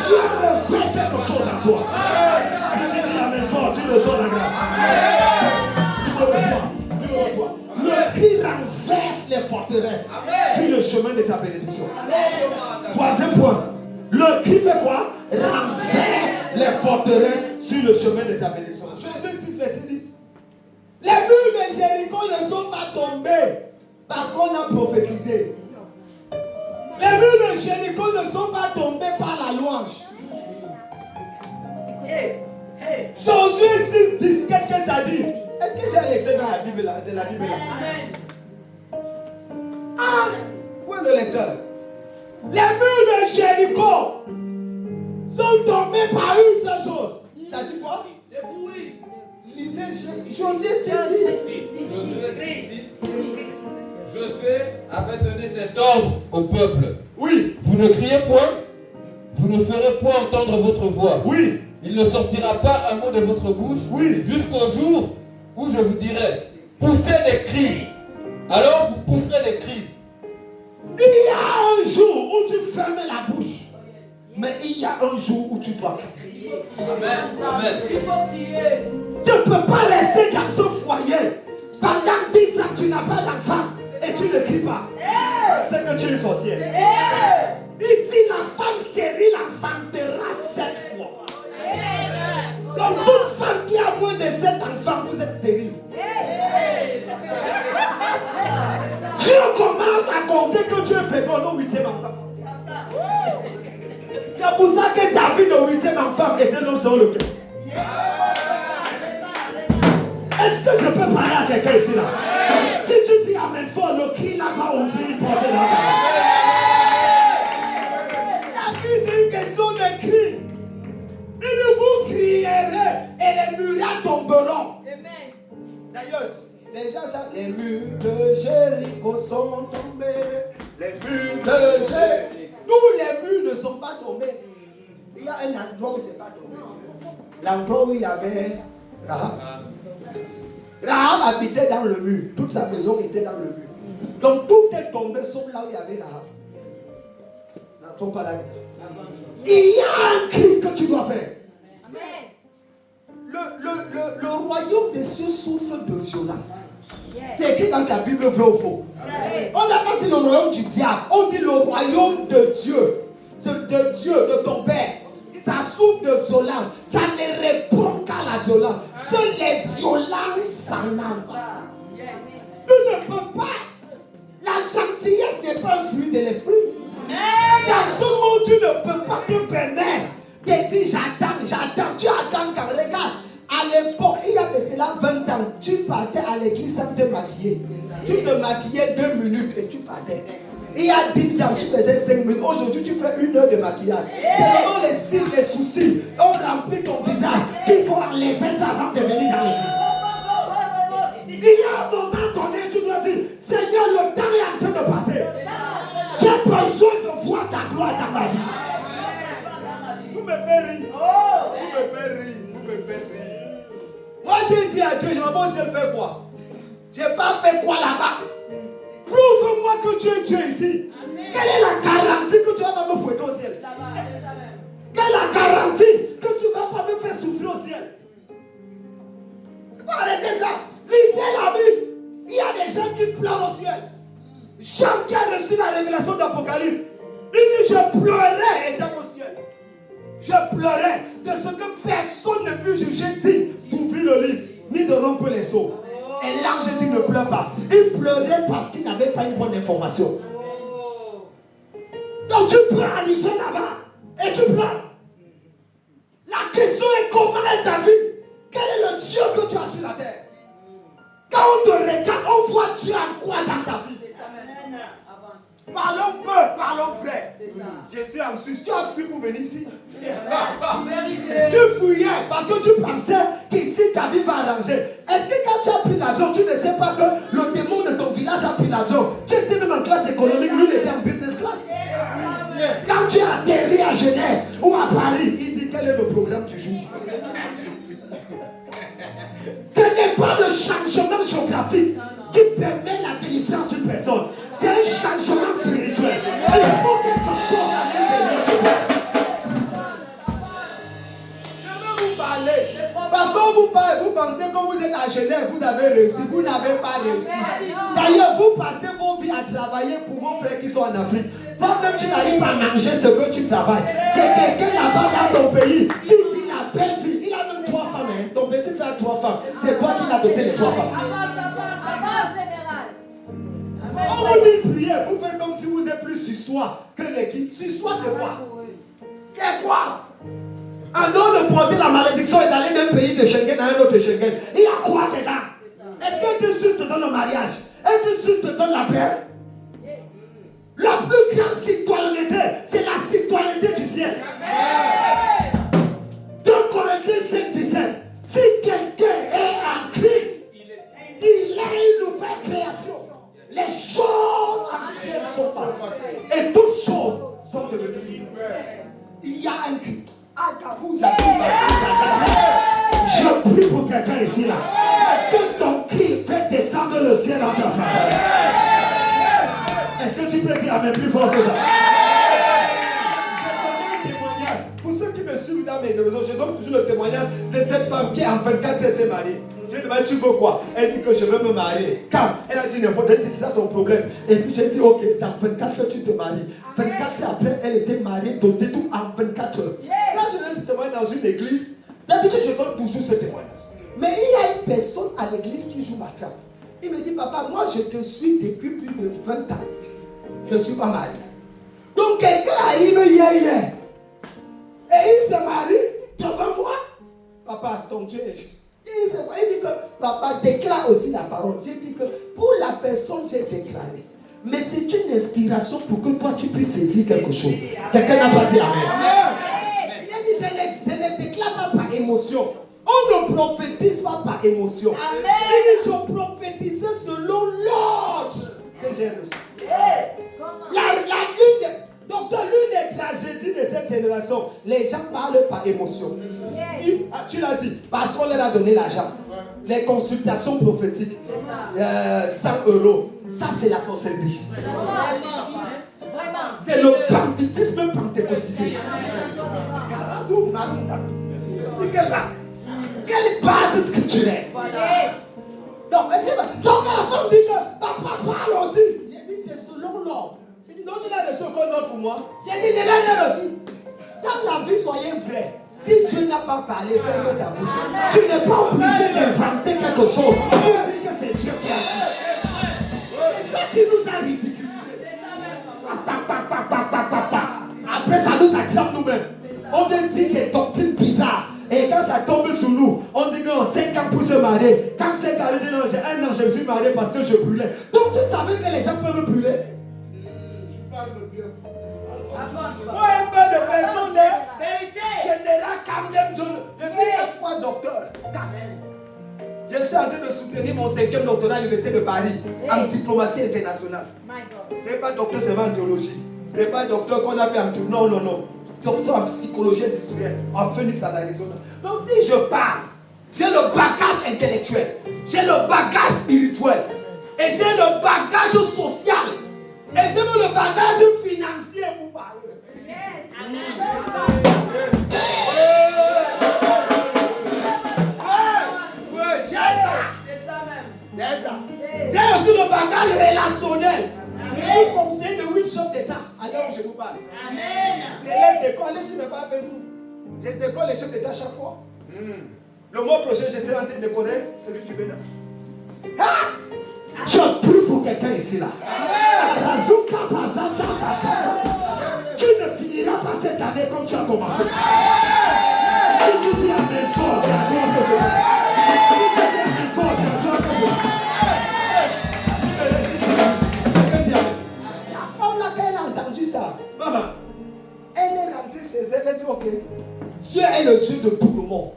A: Dieu fait quelque chose à toi. Si tu la mets fort, tu le sens la grâce. Tu le reçois. Le cri renverse les forteresses sur le chemin de ta bénédiction. Troisième point. Le cri fait quoi? Renverse les forteresses sur le chemin de ta bénédiction. Josué 6, verset 10. Les murs de Jéricho ne sont pas tombés parce qu'on a prophétisé. Les murs de Jéricho ne sont pas tombés par la louange. Josué 6, 10, qu'est-ce que ça dit? Est-ce que j'ai un lecteur dans la Bible là? Amen. Ah, où est le lecteur? Les murs de Jéricho sont tombés par une seule chose. Ça dit quoi? Le bruit. Lisez Josué 6, 10.
D: Josué avait donné cet ordre au peuple.
A: Oui.
D: Vous ne criez point, vous ne ferez point entendre votre voix.
A: Oui.
D: Il ne sortira pas un mot de votre bouche.
A: Oui.
D: Jusqu'au jour où je vous dirai, poussez des cris. Alors vous pousserez des cris.
A: Il y a un jour où tu fermes la bouche. Mais il y a un jour où tu dois crier.
D: Amen. Amen.
B: Il faut prier.
A: Tu ne peux pas rester dans ce foyer. Pendant 10 ans, tu n'as pas d'enfant. Et tu ne cries pas. C'est que tu es une sorcière. Il dit la femme stérile enfantera 7 fois. Donc toute femme qui a moins de 7 enfants, vous êtes stérile. Dieu commence à compter que tu es fécond au 8e enfant. C'est pour ça que David au 8e enfant était l'homme sur le cœur. Est-ce que je peux parler à quelqu'un ici là? Si tu dis amen fort, le cri là va ouvrir une porte dans ta vie. La vie c'est une question de cri. Et vous crierez et les murs tomberont. D'ailleurs, les gens chantent, les murs de Jéricho sont tombés. Les murs de Jéricho. Tous les murs ne sont pas tombés. Il y a un endroit où c'est pas tombé. L'endroit où il y avait Rahab. Rahab habitait dans le mur. Toute sa maison était dans le mur. Donc tout est tombé sauf là où il y avait Rahab. N'entrons pas là-dedans. Il y a un cri que tu dois faire. Le royaume des cieux souffre de violence. C'est écrit dans ta Bible, vrai ou faux? On n'a pas dit le royaume du diable. On dit le royaume de Dieu. De Dieu, de ton Père. Ça souffre de violence. Ça ne répond qu'à la violence. Seules les violences s'en emparent. Tu ne peux pas. La gentillesse n'est pas un fruit de l'esprit. Dans ce monde, tu ne peux pas te permettre de dire j'attends. Tu attends quand regarde. À l'époque, il y a de cela 20 ans, tu partais à l'église sans te maquiller. Tu te maquillais 2 minutes et tu partais. Il y a 10 ans, tu faisais 5 minutes. Aujourd'hui, tu fais 1 heure de maquillage. Tellement les cils, les soucis ont rempli ton visage qu'il faut enlever ça avant de venir dans l'église. Il y a un moment donné, tu dois dire Seigneur, le temps est en train de passer. J'ai besoin de voir ta gloire dans ma vie. Vous me faites rire. Vous me faites rire. Vous me faites rire. Moi j'ai dit à Dieu, je m'en vais au ciel faire quoi? Je n'ai pas fait quoi là-bas? Prouve-moi que tu es Dieu ici. Amen. Quelle est la garantie que tu vas pas me fouetter au ciel? Quelle est la garantie que tu ne vas pas me faire souffrir au ciel? Arrêtez ça. Lisez la Bible. Il y a des gens qui pleurent au ciel. Jean qui a reçu la révélation d'Apocalypse, il dit je pleurais étant au ciel. Je pleurais de ce que personne ne peut juger digne d'ouvrir le livre, ni de rompre les seaux. Et l'ange dit ne pleure pas. Il pleurait parce qu'il n'avait pas une bonne information. Donc tu peux arriver là-bas et tu pleures. La question est comment est ta vie? Quel est le Dieu que tu as sur la terre? Quand on te regarde, on voit Dieu en quoi dans ta vie? Parlons peu, parlons vrai. Je suis en Suisse. Tu as fui pour venir ici. Tu fouillais parce que tu pensais qu'ici ta vie va arranger. Est-ce que quand tu as pris l'avion, tu ne sais pas que le démon de ton village a pris l'avion? Tu étais même en classe économique, lui il était en business class. Quand tu as atterri à Genève ou à Paris, il dit quel est le programme du jour? Ce n'est pas le changement géographique qui permet la délivrance d'une personne. C'est un changement spirituel. Il faut quelque chose à l'intérieur de toi. Je vais vous parler. Parce que vous pensez que vous êtes à Genève, vous avez réussi. Vous n'avez pas réussi. D'ailleurs, vous passez vos vies à travailler pour vos frères qui sont en Afrique. Toi-même, tu n'arrives pas à manger ce que tu travailles. C'est quelqu'un là-bas dans ton pays qui vit la belle vie. Il a même 3 femmes. Hein. Ton petit frère a 3 femmes. C'est toi qui l'as doté les 3 femmes.
B: Ça va, général.
A: On vous dit prier, vous faites comme si vous êtes plus sur soi que l'équipe. Sur soi, c'est quoi? C'est quoi? En dehors de porter la malédiction et d'aller d'un pays de Schengen à un autre Schengen, il y a quoi dedans? Est-ce qu'un Christ te donne le mariage? Un Christ te donne la paix? La plus grande citoyenneté, c'est la citoyenneté du ciel. 2 Corinthiens 5:17. Si quelqu'un est en Christ, il est une nouvelle création. Les choses anciennes sont passées et toutes choses sont devenues nouvelles. Il y a un cri. Je prie pour quelqu'un ici là. Que ton cri fait descendre le ciel en ta faveur. Est-ce que tu peux dire amen plus fort que ça? Je connais un dans mes réseaux, je donne toujours le témoignage de cette femme qui en 24 heures s'est mariée. Je lui demande, tu veux quoi? Elle dit que je veux me marier. Quand elle a dit n'importe quoi, c'est ça ton problème. Et puis j'ai dit, ok, dans 24 heures tu te maries. 24 heures après, elle était mariée, donnée tout en 24 heures. Quand je donne ce témoignage dans une église, d'habitude je donne toujours ce témoignage. Mais il y a une personne à l'église qui joue ma trappe. Il me dit, papa, moi je te suis depuis plus de 20 ans. Je ne suis pas marié. Donc quelqu'un arrive hier. Et il se marie devant moi. Papa, ton Dieu est juste. Il dit que papa déclare aussi la parole. J'ai dit que pour la personne, j'ai déclaré. Mais c'est une inspiration pour que toi tu puisses saisir quelque chose. Quelqu'un n'a pas dit amen. Il a dit, je ne déclare pas par émotion. On ne prophétise pas par émotion. Amen. Il dit, je prophétisais selon l'ordre que j'ai reçu. Donc, l'une des tragédies de cette génération, les gens parlent par émotion. Tu l'as dit, parce qu'on leur a donné l'argent. Les consultations prophétiques, 100 €. Ça, c'est la sorcellerie. C'est le banditisme pentecôtisé. C'est quelle base? Quelle base scripturelle? Donc, à la femme dit que papa parle aussi. J'ai dit, c'est selon l'ordre. Il dit, donc il a reçu encore l'ordre pour moi. J'ai dit, il a reçu. Dans la vie, soyez vrai. Si Dieu n'a pas parlé, ferme ta bouche. Tu n'es pas obligé d'inventer quelque chose. Que c'est Dieu qui a dit. C'est ça qui nous a ridiculisés. Après, ça nous attrape nous-mêmes. On vient dire des doctrines bizarres. Et quand ça tombe sur nous, on dit qu'on 5 ans pour se marier. Quand 5 ans, on dit non, j'ai 1 an, je me suis marié parce que je brûlais. Donc tu savais que les gens peuvent brûler.
C: Tu parles bien.
A: Moi, un peu de personnes, vérité. Général Camden John, je suis 4 fois docteur. Je suis en train de soutenir mon 5e doctorat à l'Université de Paris en diplomatie internationale. Ce n'est pas docteur seulement en théologie. Ce n'est pas docteur qu'on a fait en tout. Non. Docteur en psychologie industrielle, en Phoenix, à l'Arizona. Donc si je parle, j'ai le bagage intellectuel, j'ai le bagage spirituel, et j'ai le bagage social, et j'ai le bagage financier pour parler. Yes. Amen. J'ai aussi le bagage relationnel. Je suis conseiller de 8 chefs d'État à l'heure où je vous parle. Amen. Je les décolle si je n'ai pas besoin. Je décolle les chefs d'État chaque fois. Le mois prochain, je serai en train de décoller celui du Bénin. Je prie pour quelqu'un ici là. Tu ne finiras pas cette année comme tu as commencé. Si tu dis la même chose, c'est à toi que je vais. Si tu dis la même chose, c'est à toi que je vais. La femme là, quand elle a entendu ça, maman, elle est rentrée chez elle, elle dit ok, Dieu est le Dieu de tout le monde.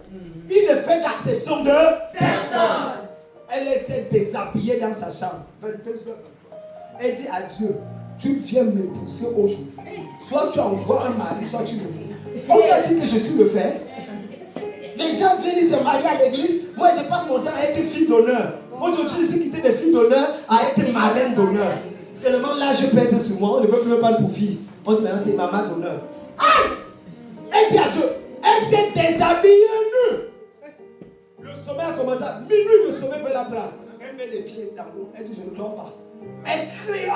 A: Il ne fait d'acception de personne. Elle s'est déshabillée dans sa chambre, 22h. Elle dit à Dieu, tu viens m'épouser aujourd'hui. Soit tu envoies un mari, soit tu me fais. On t'a dit que je suis le fer. Les gens viennent se marier à l'église. Moi, je passe mon temps à être fille d'honneur. Aujourd'hui, je suis quitté de fille d'honneur à être marraine d'honneur. Tellement là, je pèse sur moi. On ne peut plus me parler pour fille. On dit maintenant, c'est maman d'honneur. Ah! Elle dit à Dieu, elle s'est déshabillée nue. Le sommeil a commencé à minuit, le sommeil veut la prendre. Elle met les pieds dans l'eau. Elle dit, je ne dors pas. Elle crie,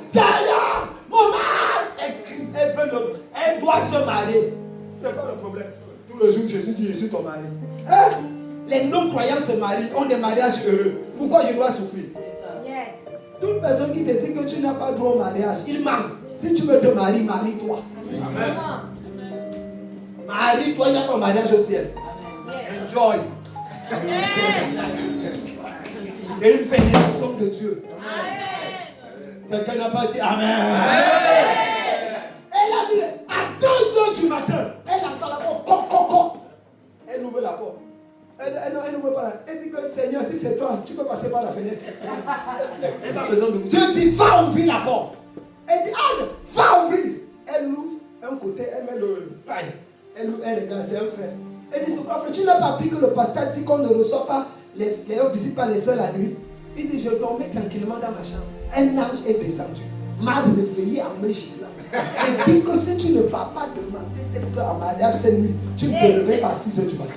A: Seigneur, maman. Elle crie, elle doit se marier. C'est pas le problème. Tout le jour, Jésus dit, je suis ton mari. Hein? Les non-croyants se marient, ont des mariages heureux. Pourquoi je dois souffrir? Yes. Toute personne qui te dit que tu n'as pas droit au mariage, il manque. Si tu veux te marier, marie-toi. Amen. Marie-toi, il n'y a pas de mariage au ciel. Enjoy. Et une bénédiction de Dieu. Quelqu'un n'a pas dit Amen. Elle a dit à 2h du matin, elle entend la porte. Elle ouvre la porte. Elle n'ouvre pas là. Elle dit que Seigneur, si c'est toi, tu peux passer par la fenêtre. Elle n'a pas besoin de vous. Dieu dit va ouvrir la porte. Elle dit va ouvrir. Elle ouvre un côté, elle met le pain. Elle regarde, c'est un frère. Elle dit, c'est quoi frère? Tu n'as pas appris que le pasteur dit qu'on ne reçoit pas, on ne visite pas les sœurs la nuit. Il dit, je dormais tranquillement dans ma chambre. Un ange est descendu, m'a réveillé en me giflant. Et dit que si tu ne vas pas demander cette soeur en mariage cette nuit, tu ne te réveilles pas à 6 h du matin.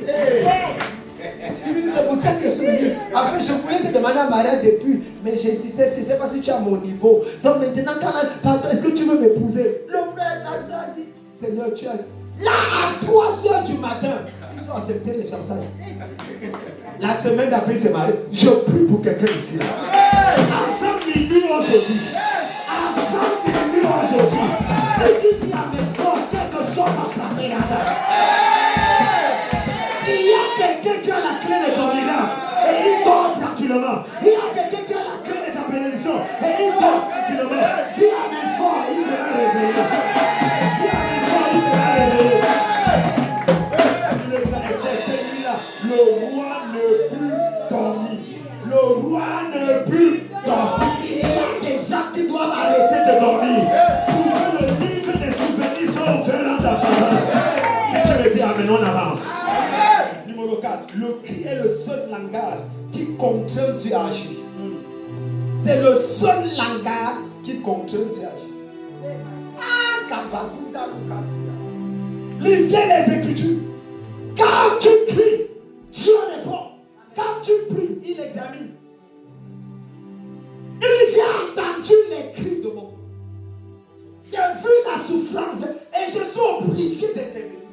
A: C'est pour ça que je suis venu. En fait, je voulais te demander en mariage depuis, mais j'hésitais, je ne sais pas si tu as mon niveau. Donc maintenant, pardon, est-ce que tu veux m'épouser? Le frère, la soeur dit, Seigneur, tu as... Là, à 3 h du matin, ils ont accepté les fiançailles. La semaine d'après, c'est marié. Je prie pour quelqu'un ici. Avant minuit aujourd'hui. Avant minuit aujourd'hui. Si tu dis à mes frères, quelque chose va frapper là-dedans. Il y a quelqu'un qui a la clé de ton miracle et il dort tranquillement. Il y a quelqu'un qui a la clé de ta bénédiction et il dort tranquillement. Dis à mes frères, il sera réveillé. Dis à mes frères, il sera réveillé. Le roi ne peut dormir. Le roi ne peut dormir. Il y a des gens qui doivent arrêter de dormir. Pour que le livre des souvenirs soit ouvert dans ta faveur. Je veux dire, amen, on avance. Numéro 4. Le cri est le seul langage qui contraint Dieu à agir. C'est le seul langage qui contraint Dieu à agir. Ah, Kabasuda Lukasia. Lisez les Écritures. Quand tu cries, Dieu répond. Quand tu pries, il examine. Il a entendu les cris de mon cœur. J'ai vu la souffrance et je suis obligé d'intervenir.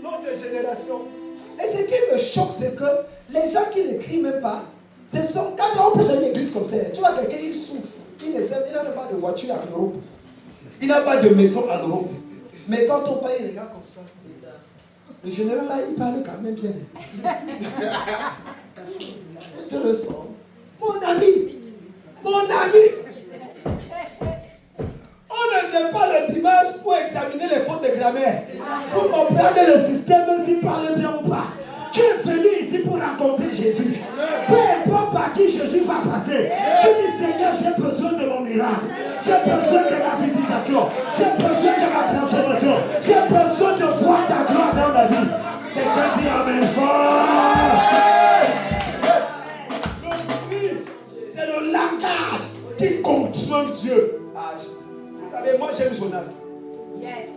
A: Notre génération. Et ce qui me choque, c'est que les gens qui ne crient même pas, ce sont quand on peut aller à l'église comme ça. Tu vois quelqu'un, il souffre. Il n'a même pas de voiture en Europe. Il n'a pas de maison en Europe. Mais quand on paye, il regarde comme ça. Le général là, il parle quand même bien. Je le sens. Mon ami. On ne vient pas le dimanche pour examiner les fautes de grammaire. Pour comprendre le système, s'il parle bien ou pas. Tu es venu ici pour rencontrer Jésus. Peu importe par qui Jésus va passer. Tu dis, Seigneur, j'ai besoin de mon miracle. J'ai besoin de ma visitation. J'ai besoin de ma transformation. J'ai besoin de voir ta gloire dans ma vie. Quelqu'un dit amen fort. C'est le langage qui contraint Dieu. Vous savez, moi j'aime Jonas.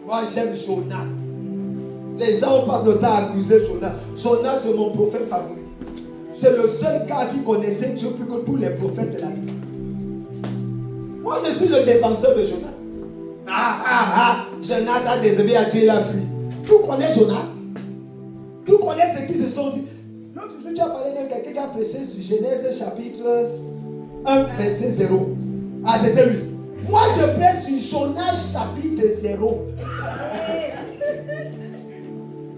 A: Moi j'aime Jonas. Les gens passent le temps à accuser Jonas. Jonas c'est mon prophète favori. C'est le seul gars qui connaissait Dieu plus que tous les prophètes de la Bible. Moi je suis le défenseur de Jonas. Jonas a désobéi à Dieu, il a fui. Tu connais Jonas? Tu connais ce qu'ils se sont dit? L'autre jour tu as parlé de quelqu'un qui a prêché sur Genèse chapitre 1 verset 0. Ah c'était lui. Moi je prêche sur Jonas chapitre 0.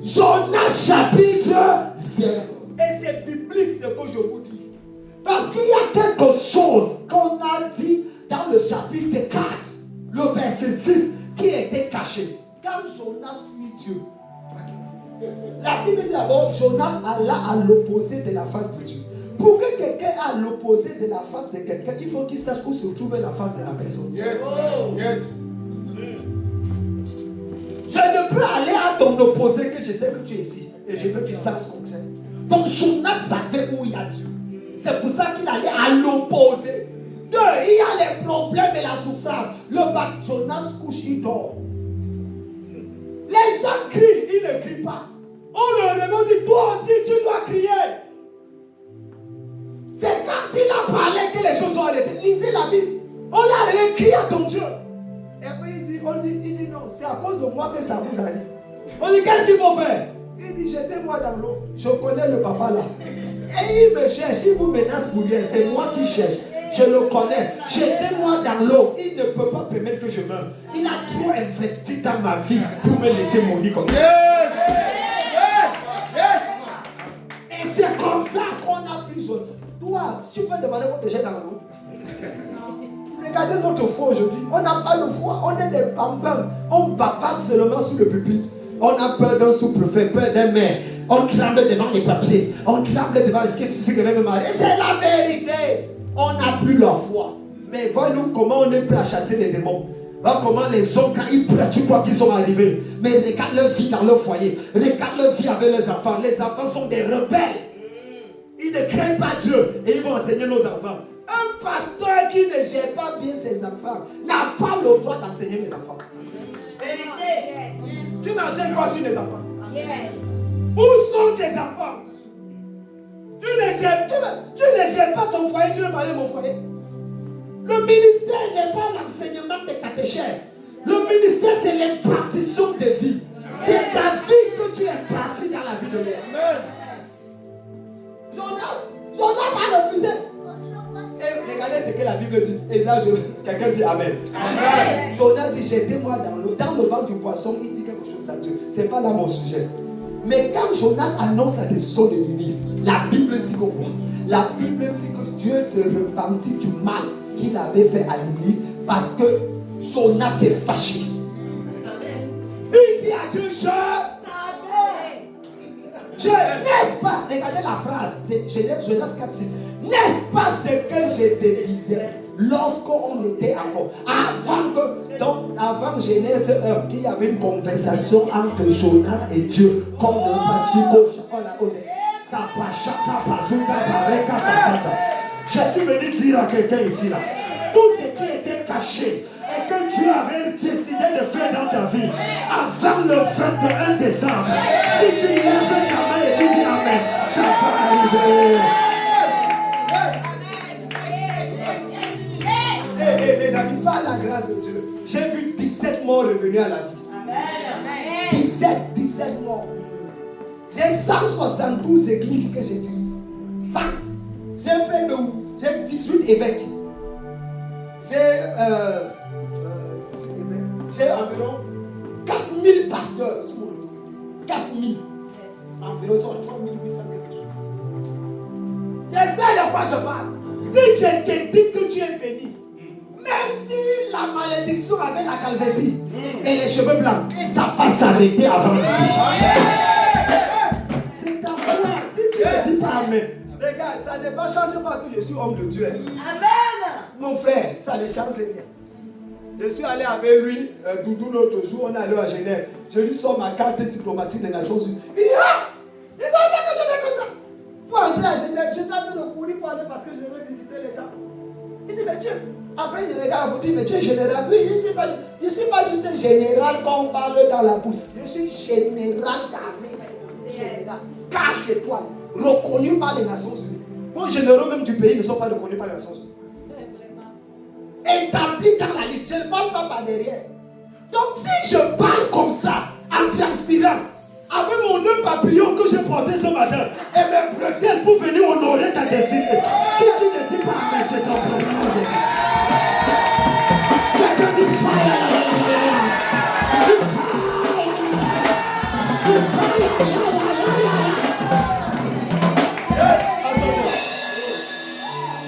A: Jonas chapitre 0. Et c'est biblique ce que je vous dis. Parce qu'il y a quelque chose qu'on a dit dans le chapitre 4, le verset 6, qui était caché. Quand Jonas fuit Dieu, la Bible dit d'abord, Jonas alla à l'opposé de la face de Dieu. Pour que quelqu'un ait à l'opposé de la face de quelqu'un, il faut qu'il sache où se trouve la face de la personne.
C: Yes. Yes.
A: Je ne peux aller à ton opposé que je sais que tu es ici. Et je veux que tu saches ce contraire. Donc Jonas savait où il y a Dieu. C'est pour ça qu'il allait à l'opposé. Deux, il y a les problèmes et la souffrance. Le bac, Jonas couche, il dort. Les gens crient, ils ne crient pas. On le réveille, dit, toi aussi tu dois crier. C'est quand il a parlé que les choses sont arrêtées. Lisez la Bible. On l'a réveillé, crie à ton Dieu. Et puis il dit non, c'est à cause de moi que ça vous arrive. On dit, qu'est-ce qu'il faut faire? Il dit, jetez-moi dans l'eau. Je connais le papa là. Et il me cherche, il vous menace pour rien. C'est moi qui cherche. Je le connais. Jetez-moi dans l'eau. Il ne peut pas permettre que je meure. Il a trop investi dans ma vie pour me laisser mourir comme ça. Et c'est comme ça qu'on a pris Jonas. Toi, tu peux demander qu'on te jette dans l'eau. Regardez notre foi aujourd'hui. On n'a pas de foi. On est des bambins. On bavarde seulement sur le pupitre. On a peur d'un sous-préfet, peur d'un maire. On tremble devant les papiers. On tremble devant ce que c'est que même marié. C'est la vérité. On n'a plus la foi. Mais vois-nous comment on est prêt à chasser les démons. Vois comment les hommes, quand ils prêchent, tu crois qu'ils sont arrivés. Mais regarde leur vie dans leur foyer. Regarde leur vie avec les enfants. Les enfants sont des rebelles. Ils ne craignent pas Dieu. Et ils vont enseigner nos enfants. Un pasteur qui ne gère pas bien ses enfants n'a pas le droit d'enseigner mes enfants.
B: Vérité.
A: Tu n'enseignes pas sur les enfants.
B: Yes.
A: Où sont tes enfants? Tu ne gères pas ton foyer, tu veux parler de mon foyer. Le ministère n'est pas l'enseignement des catéchèses. Le ministère, c'est l'impartition de vie. C'est ta vie que tu impartis dans la vie de l'homme. Jonas a refusé. Et regardez ce que la Bible dit. Et là, quelqu'un dit Amen.
B: Amen.
A: Jonas dit, jetez-moi dans l'eau. Dans le ventre du poisson, il dit quelque chose à Dieu. Ce n'est pas là mon sujet. Mais quand Jonas annonce la décision de Ninive, la Bible dit quoi? La Bible dit que Dieu se repentit du mal qu'il avait fait à Ninive parce que Jonas s'est fâché. Il dit à Dieu, n'est-ce pas? Regardez la phrase, c'est Genèse 4:6. N'est-ce pas ce que je te disais lorsqu'on était encore? Avant Genèse 1, il y avait une conversation entre Jonas et Dieu. Comme le Je suis venu dire à quelqu'un ici là, tout ce qui était caché et que Dieu avait décidé de faire dans ta vie avant le 21 décembre, si tu lèves ta main et tu dis Amen, ça va arriver. Mes amis, par la grâce de Dieu, j'ai vu 17 morts revenir à la vie. 17 morts. J'ai 172 églises que j'ai diriges. 100. J'ai 18 évêques. J'ai environ 4000 pasteurs sous mon dos. 4000. Environ 3800 quelque chose. Je sais de quoi je parle. Si je te dis que tu es béni, même si la malédiction avec la calvitie et les cheveux blancs, ça va s'arrêter avant le C'est ta foi. Si tu ne dis pas Amen, regarde, ça ne va changer pas tout. Je suis homme de Dieu.
B: Amen.
A: Mon frère, ça ne change rien. Je suis allé avec lui, Doudou, l'autre jour, on est allé à Genève. Je lui sors ma carte diplomatique des Nations Unies. Il dit, ils ont pas que je l'ai comme ça. Pour entrer à Genève, j'étais en train de courir pour aller parce que je devais visiter les gens. Il dit, mais tu, après il regarde, vous dit, mais tu es général. Oui, je ne suis pas juste un général quand on parle dans la bouche. Je suis général d'armée. Général. 4 étoiles, reconnu par les Nations Unies. Vos généraux même du pays ne sont pas reconnus par les Nations Unies. Établi dans la liste, je ne parle pas par derrière. Donc si je parle comme ça, en transpirant, avec mon nœud papillon que j'ai porté ce matin, et mes bretelles pour venir honorer ta destinée, si tu ne dis pas Amen, c'est ton problème. Quelqu'un dit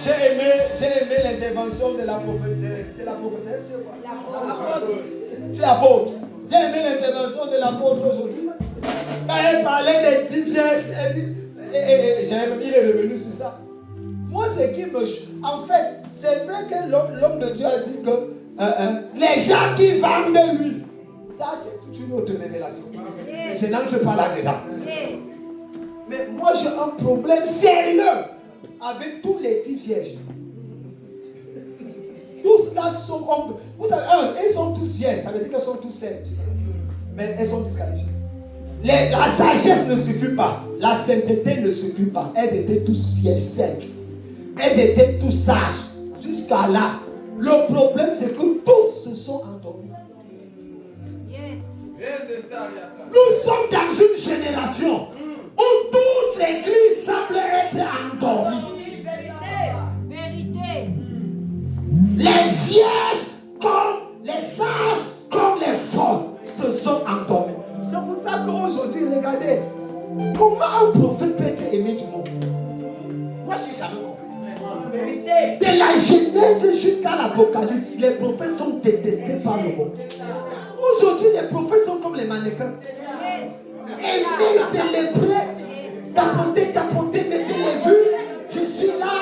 A: J'ai aimé l'intervention de la prophétesse. C'est la prophétesse, tu vois? Tu es apôtre. J'ai aimé l'intervention de l'apôtre aujourd'hui. Quand elle parlait des 10 vierges, il est revenu sur ça. Moi, ce qui me... En fait, c'est vrai que l'homme de Dieu a dit que les gens qui vendent de lui, ça c'est toute une autre révélation. Mais je n'entre pas là-dedans. Mais moi, j'ai un problème sérieux avec tous les 10 vierges. Tous là sont hommes. Vous savez, ils sont tous vierges, ça veut dire qu'elles sont tous saintes. Mais elles sont disqualifiées. La sagesse ne suffit pas. La sainteté ne suffit pas. Elles étaient tous vierges saintes. Elles étaient tous sages. Jusqu'à là. Le problème, c'est que tous se sont endormis. Nous sommes dans une génération où toute l'église semble être endormie. Les vierges comme les sages, comme les folles, se sont endormis. C'est pour ça qu'aujourd'hui, regardez, comment un prophète peut être aimé du monde? Moi, je n'ai jamais compris. De la Genèse jusqu'à l'Apocalypse, les prophètes sont détestés par le monde. Aujourd'hui, les prophètes sont comme les mannequins. Aimés, célébrés, tapoter, mettez les vues. Je suis là.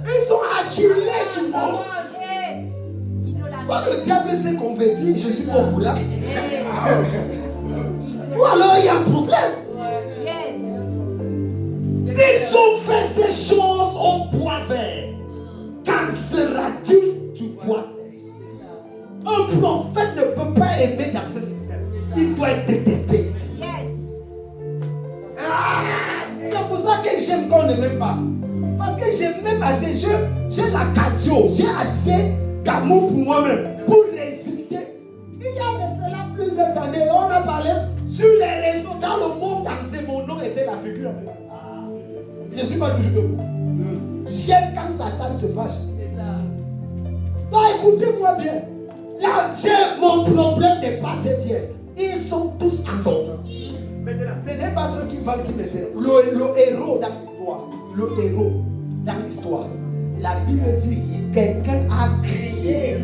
A: Ils sont adulés du monde. Soit le diable s'est converti, je suis pas au là. Ou alors il y a un problème. S'ils ont fait ces choses au bois doit être détesté. C'est pour ça que j'aime qu'on ne m'aime pas. Parce que j'aime même assez, j'ai la cardio, j'ai assez d'amour pour moi-même pour résister. Il y a de cela plusieurs années, on a parlé sur les réseaux, dans le monde entier, mon nom était la figure. Je ne suis pas toujours debout. J'aime quand Satan se fâche.
B: C'est ça.
A: Donc écoutez-moi bien. Là, mon problème n'est pas ces vierges. Ils sont tous en tombe. Maintenant, ce n'est pas ceux qui valent qui m'intéressent. Le héros dans l'histoire. Le héros dans l'histoire. La Bible dit, quelqu'un a crié.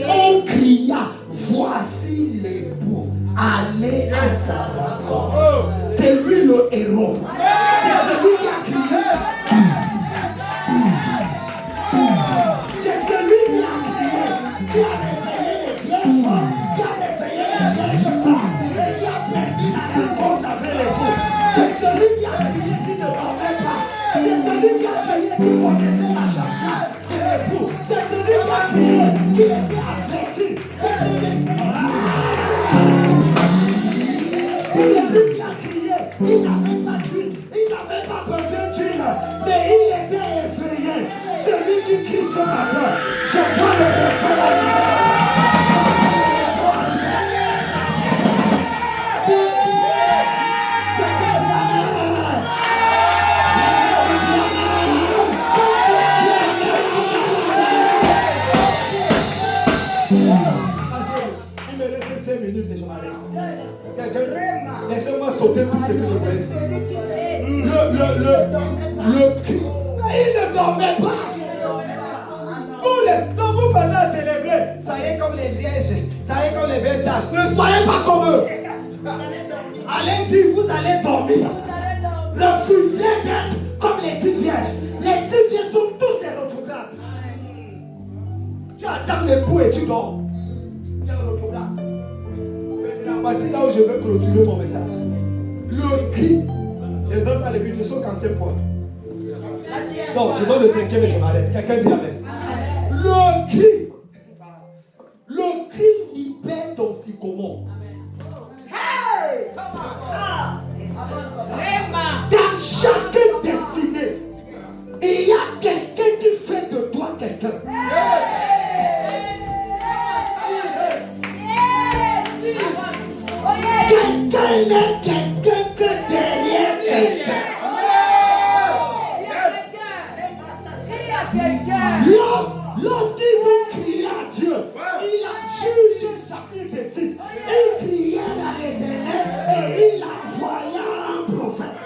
A: On cria, voici l'époux. Allez à sa rencontre. C'est lui le héros. C'est celui qui a crié. C'est celui qui a crié. Qui a réveillé les vierges femmes. Qui a réveillé les vierges femmes. Et qui a permis la rencontre avec l'époux. C'est celui qui a crié qui ne dormait pas. C'est celui qui a crié qui connaissait la jardin de l'époux. C'est celui qui a crié qui était averti. C'est celui qui a crié. Il n'avait pas d'huile. Il n'avait pas besoin d'huile. Mais il était effrayé. Celui qui crie ce matin. Je vois le refrain à l'hiver. Il me reste 5 minutes et je m'arrête. Laissez-moi sauter tout ce que je voulais dire. Le cri. Il ne dormait pas. Donc vous passez à célébrer. Soyez comme les vierges. Soyez comme les vieilles sages. Ne soyez pas comme eux. Allez dire, vous allez dormir. Refusez d'être comme les 10 vierges. Les 10 vierges sont tous des rétrogrades. Tu attends l'époux et tu dors. Tu es un rétrograde. Maintenant, voici là où je veux clôturer mon message. Le cri. Ne donne pas les buts, je suis au 40e point. Non, je donne le 5e et je m'arrête. Quelqu'un dit amen. Le cri libère ton sycomore. Hey! Dans chaque destinée, il y a quelqu'un qui fait de toi quelqu'un. Quelqu'un n'est quelqu'un que derrière quelqu'un. Lorsqu'ils ont crié à Dieu, il a jugé chapitre 6. Il criait à l'Éternel et il envoya un prophète.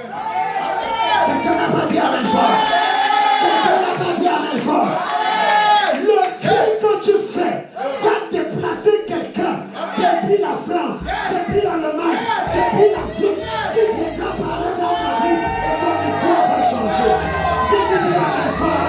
A: Quelqu'un n'a pas dit amen fort. Quelqu'un n'a pas dit amen fort. Le cri que tu fais va déplacer quelqu'un depuis la France, depuis l'Allemagne, depuis l'Afrique, qui viendra parler dans ta vie et ton histoire va changer. Si tu dis amen fort.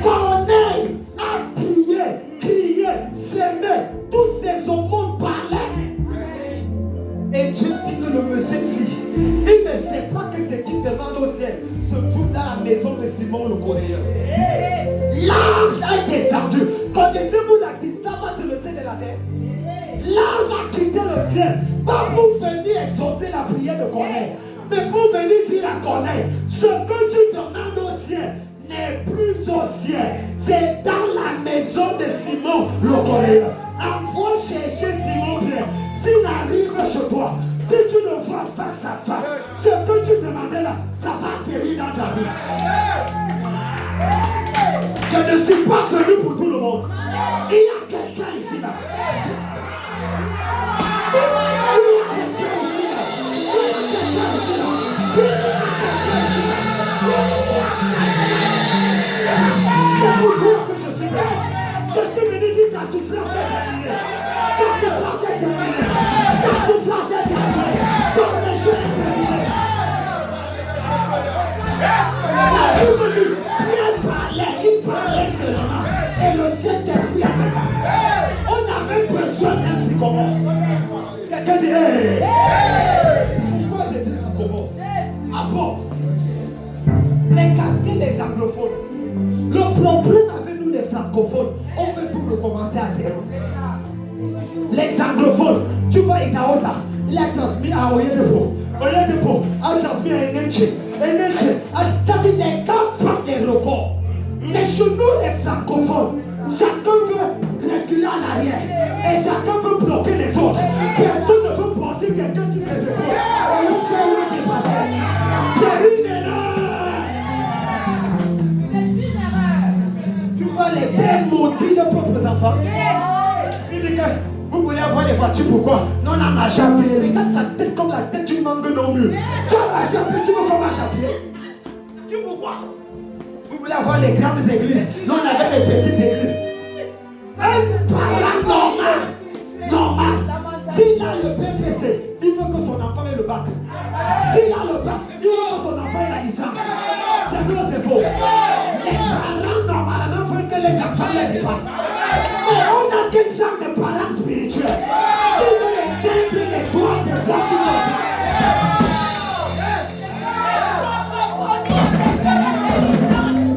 A: Corneille a crié, s'aimait, tous ces hommes parlaient. Et Dieu dit que le monsieur-ci, il ne sait pas que ce qu'il demande au ciel se trouve dans la maison de Simon le Coréen. L'ange a descendu. Connaissez-vous la distance entre le ciel et la terre? L'ange a quitté le ciel, pas pour venir exaucer la prière de Corneille, mais pour venir dire à Corneille, ce que tu demandes au ciel n'est plus au ciel, c'est dans la maison de Simon le Coréen. Envoie chercher Simon Pierre. S'il arrive chez toi, si tu le vois face à face, ce que tu demandais là, ça va atterrir dans ta vie. Je ne suis pas venu pour tout le monde. Il y a quelqu'un ici là. C'est pour dire que je suis venu. Je suis venu dire ta souffrance est terminée. Ta souffrance est terminée. Ta souffrance est terminée. Ton péché est terminé. La Bible dit, il parlait seulement. Et le zéro. Les anglophones, tu vois Itaosa, il a transmis à Oyedepo. Oyedepo a transmis à Enenche. Enenche a dit les gars prennent les records. Mais chez nous, les francophones, chacun veut reculer en arrière. Et chacun veut bloquer les autres. Personne ne veut porter quelqu'un sur ses épaules. Et on fait le dépasser. C'est une erreur. Tu vois les pères maudits de propres enfants. Il dit que vous voulez avoir des voitures, pourquoi? Non, on a marché à pied. Regarde ta tête comme la tête d'une mangue non mûre. Tu as marché à pied, tu veux qu'on marche à pied? Tu veux quoi? Vous voulez avoir les grandes églises? Non, on avait les petites églises. Un parent normal. S'il a le PPC, il veut que son enfant ait le bac. S'il a le bac, il veut que son enfant ait la licence. C'est vrai ou c'est faux? Les parents normalement veulent que les enfants les dépassent. Mais on a quel genre de parents spirituels? Ils veulent éteindre les droits des gens qui sont là.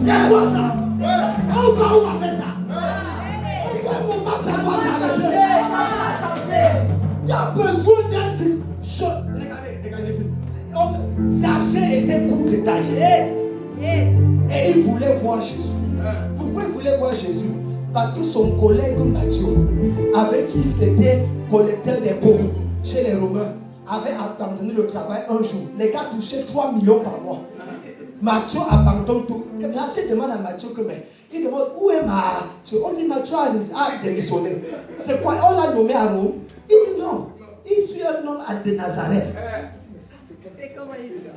A: C'est quoi ça? On va où avec ça? Quel moment ça doit s'arrêter? Il y a besoin d'un signe. Regardez. Zaché était court de taille. Et il voulait voir Jésus. Pourquoi il voulait voir Jésus? Parce que son collègue Matthieu, avec qui il était collecteur d'impôts chez les Romains, avait abandonné le travail un jour. Les gars touchaient 3 millions par mois. Matthieu abandonne tout. Zaché demande à Matthieu que mais il demande où est Matthieu? On dit Matthieu a démissionné. C'est quoi? On l'a nommé à Rome? Il dit non. Il suit un homme de Nazareth.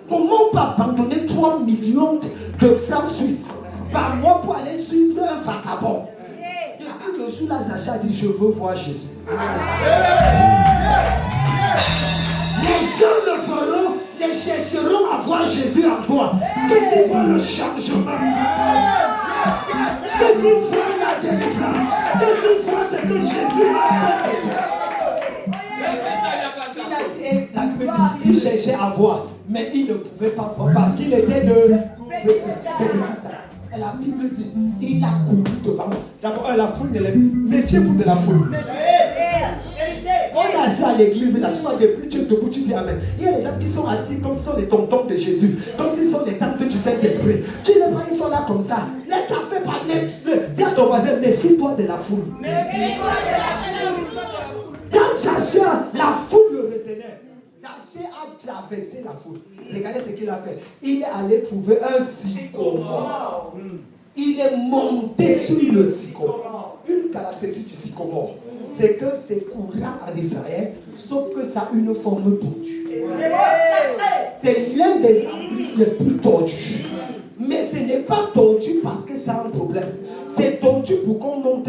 A: Comment on peut abandonner 3 millions de francs suisses par mois pour aller suivre un vagabond? Et le jour là, Zaché a dit je veux voir Jésus. Les gens le feront, les chercheront à voir Jésus en toi. Qu'est-ce qu'il voit le changement? Qu'est-ce qu'il voit la délivrance? Qu'est-ce qu'il voit ce que Jésus a fait? Il a dit, la Bible dit, il cherchait à voir, mais il ne pouvait pas voir parce qu'il était de petite taille. Et la Bible dit, il a couru devant. D'abord, la foule ne l'aime. Méfiez-vous de la foule. On est assis à l'église, là, tu vois, depuis tu es debout, tu dis Amen. Il y a des gens qui sont assis comme si sont les tontons de Jésus, comme s'ils sont les temples du Saint-Esprit. Tu ne vois pas, ils sont là comme ça. Ne t'en fais pas, dis à ton voisin, méfie-toi de la foule. Quand Zaché, la foule le retenait. Zaché a traversé la foule. Regardez ce qu'il a fait. Il est allé trouver un sycomore. Il est monté sur le sycomore. Une caractéristique du sycomore, c'est que c'est courant en Israël, sauf que ça a une forme tordue. C'est l'un des arbustes les plus tordus. Mais ce n'est pas tordu parce que ça a un problème. C'est tordu pour qu'on monte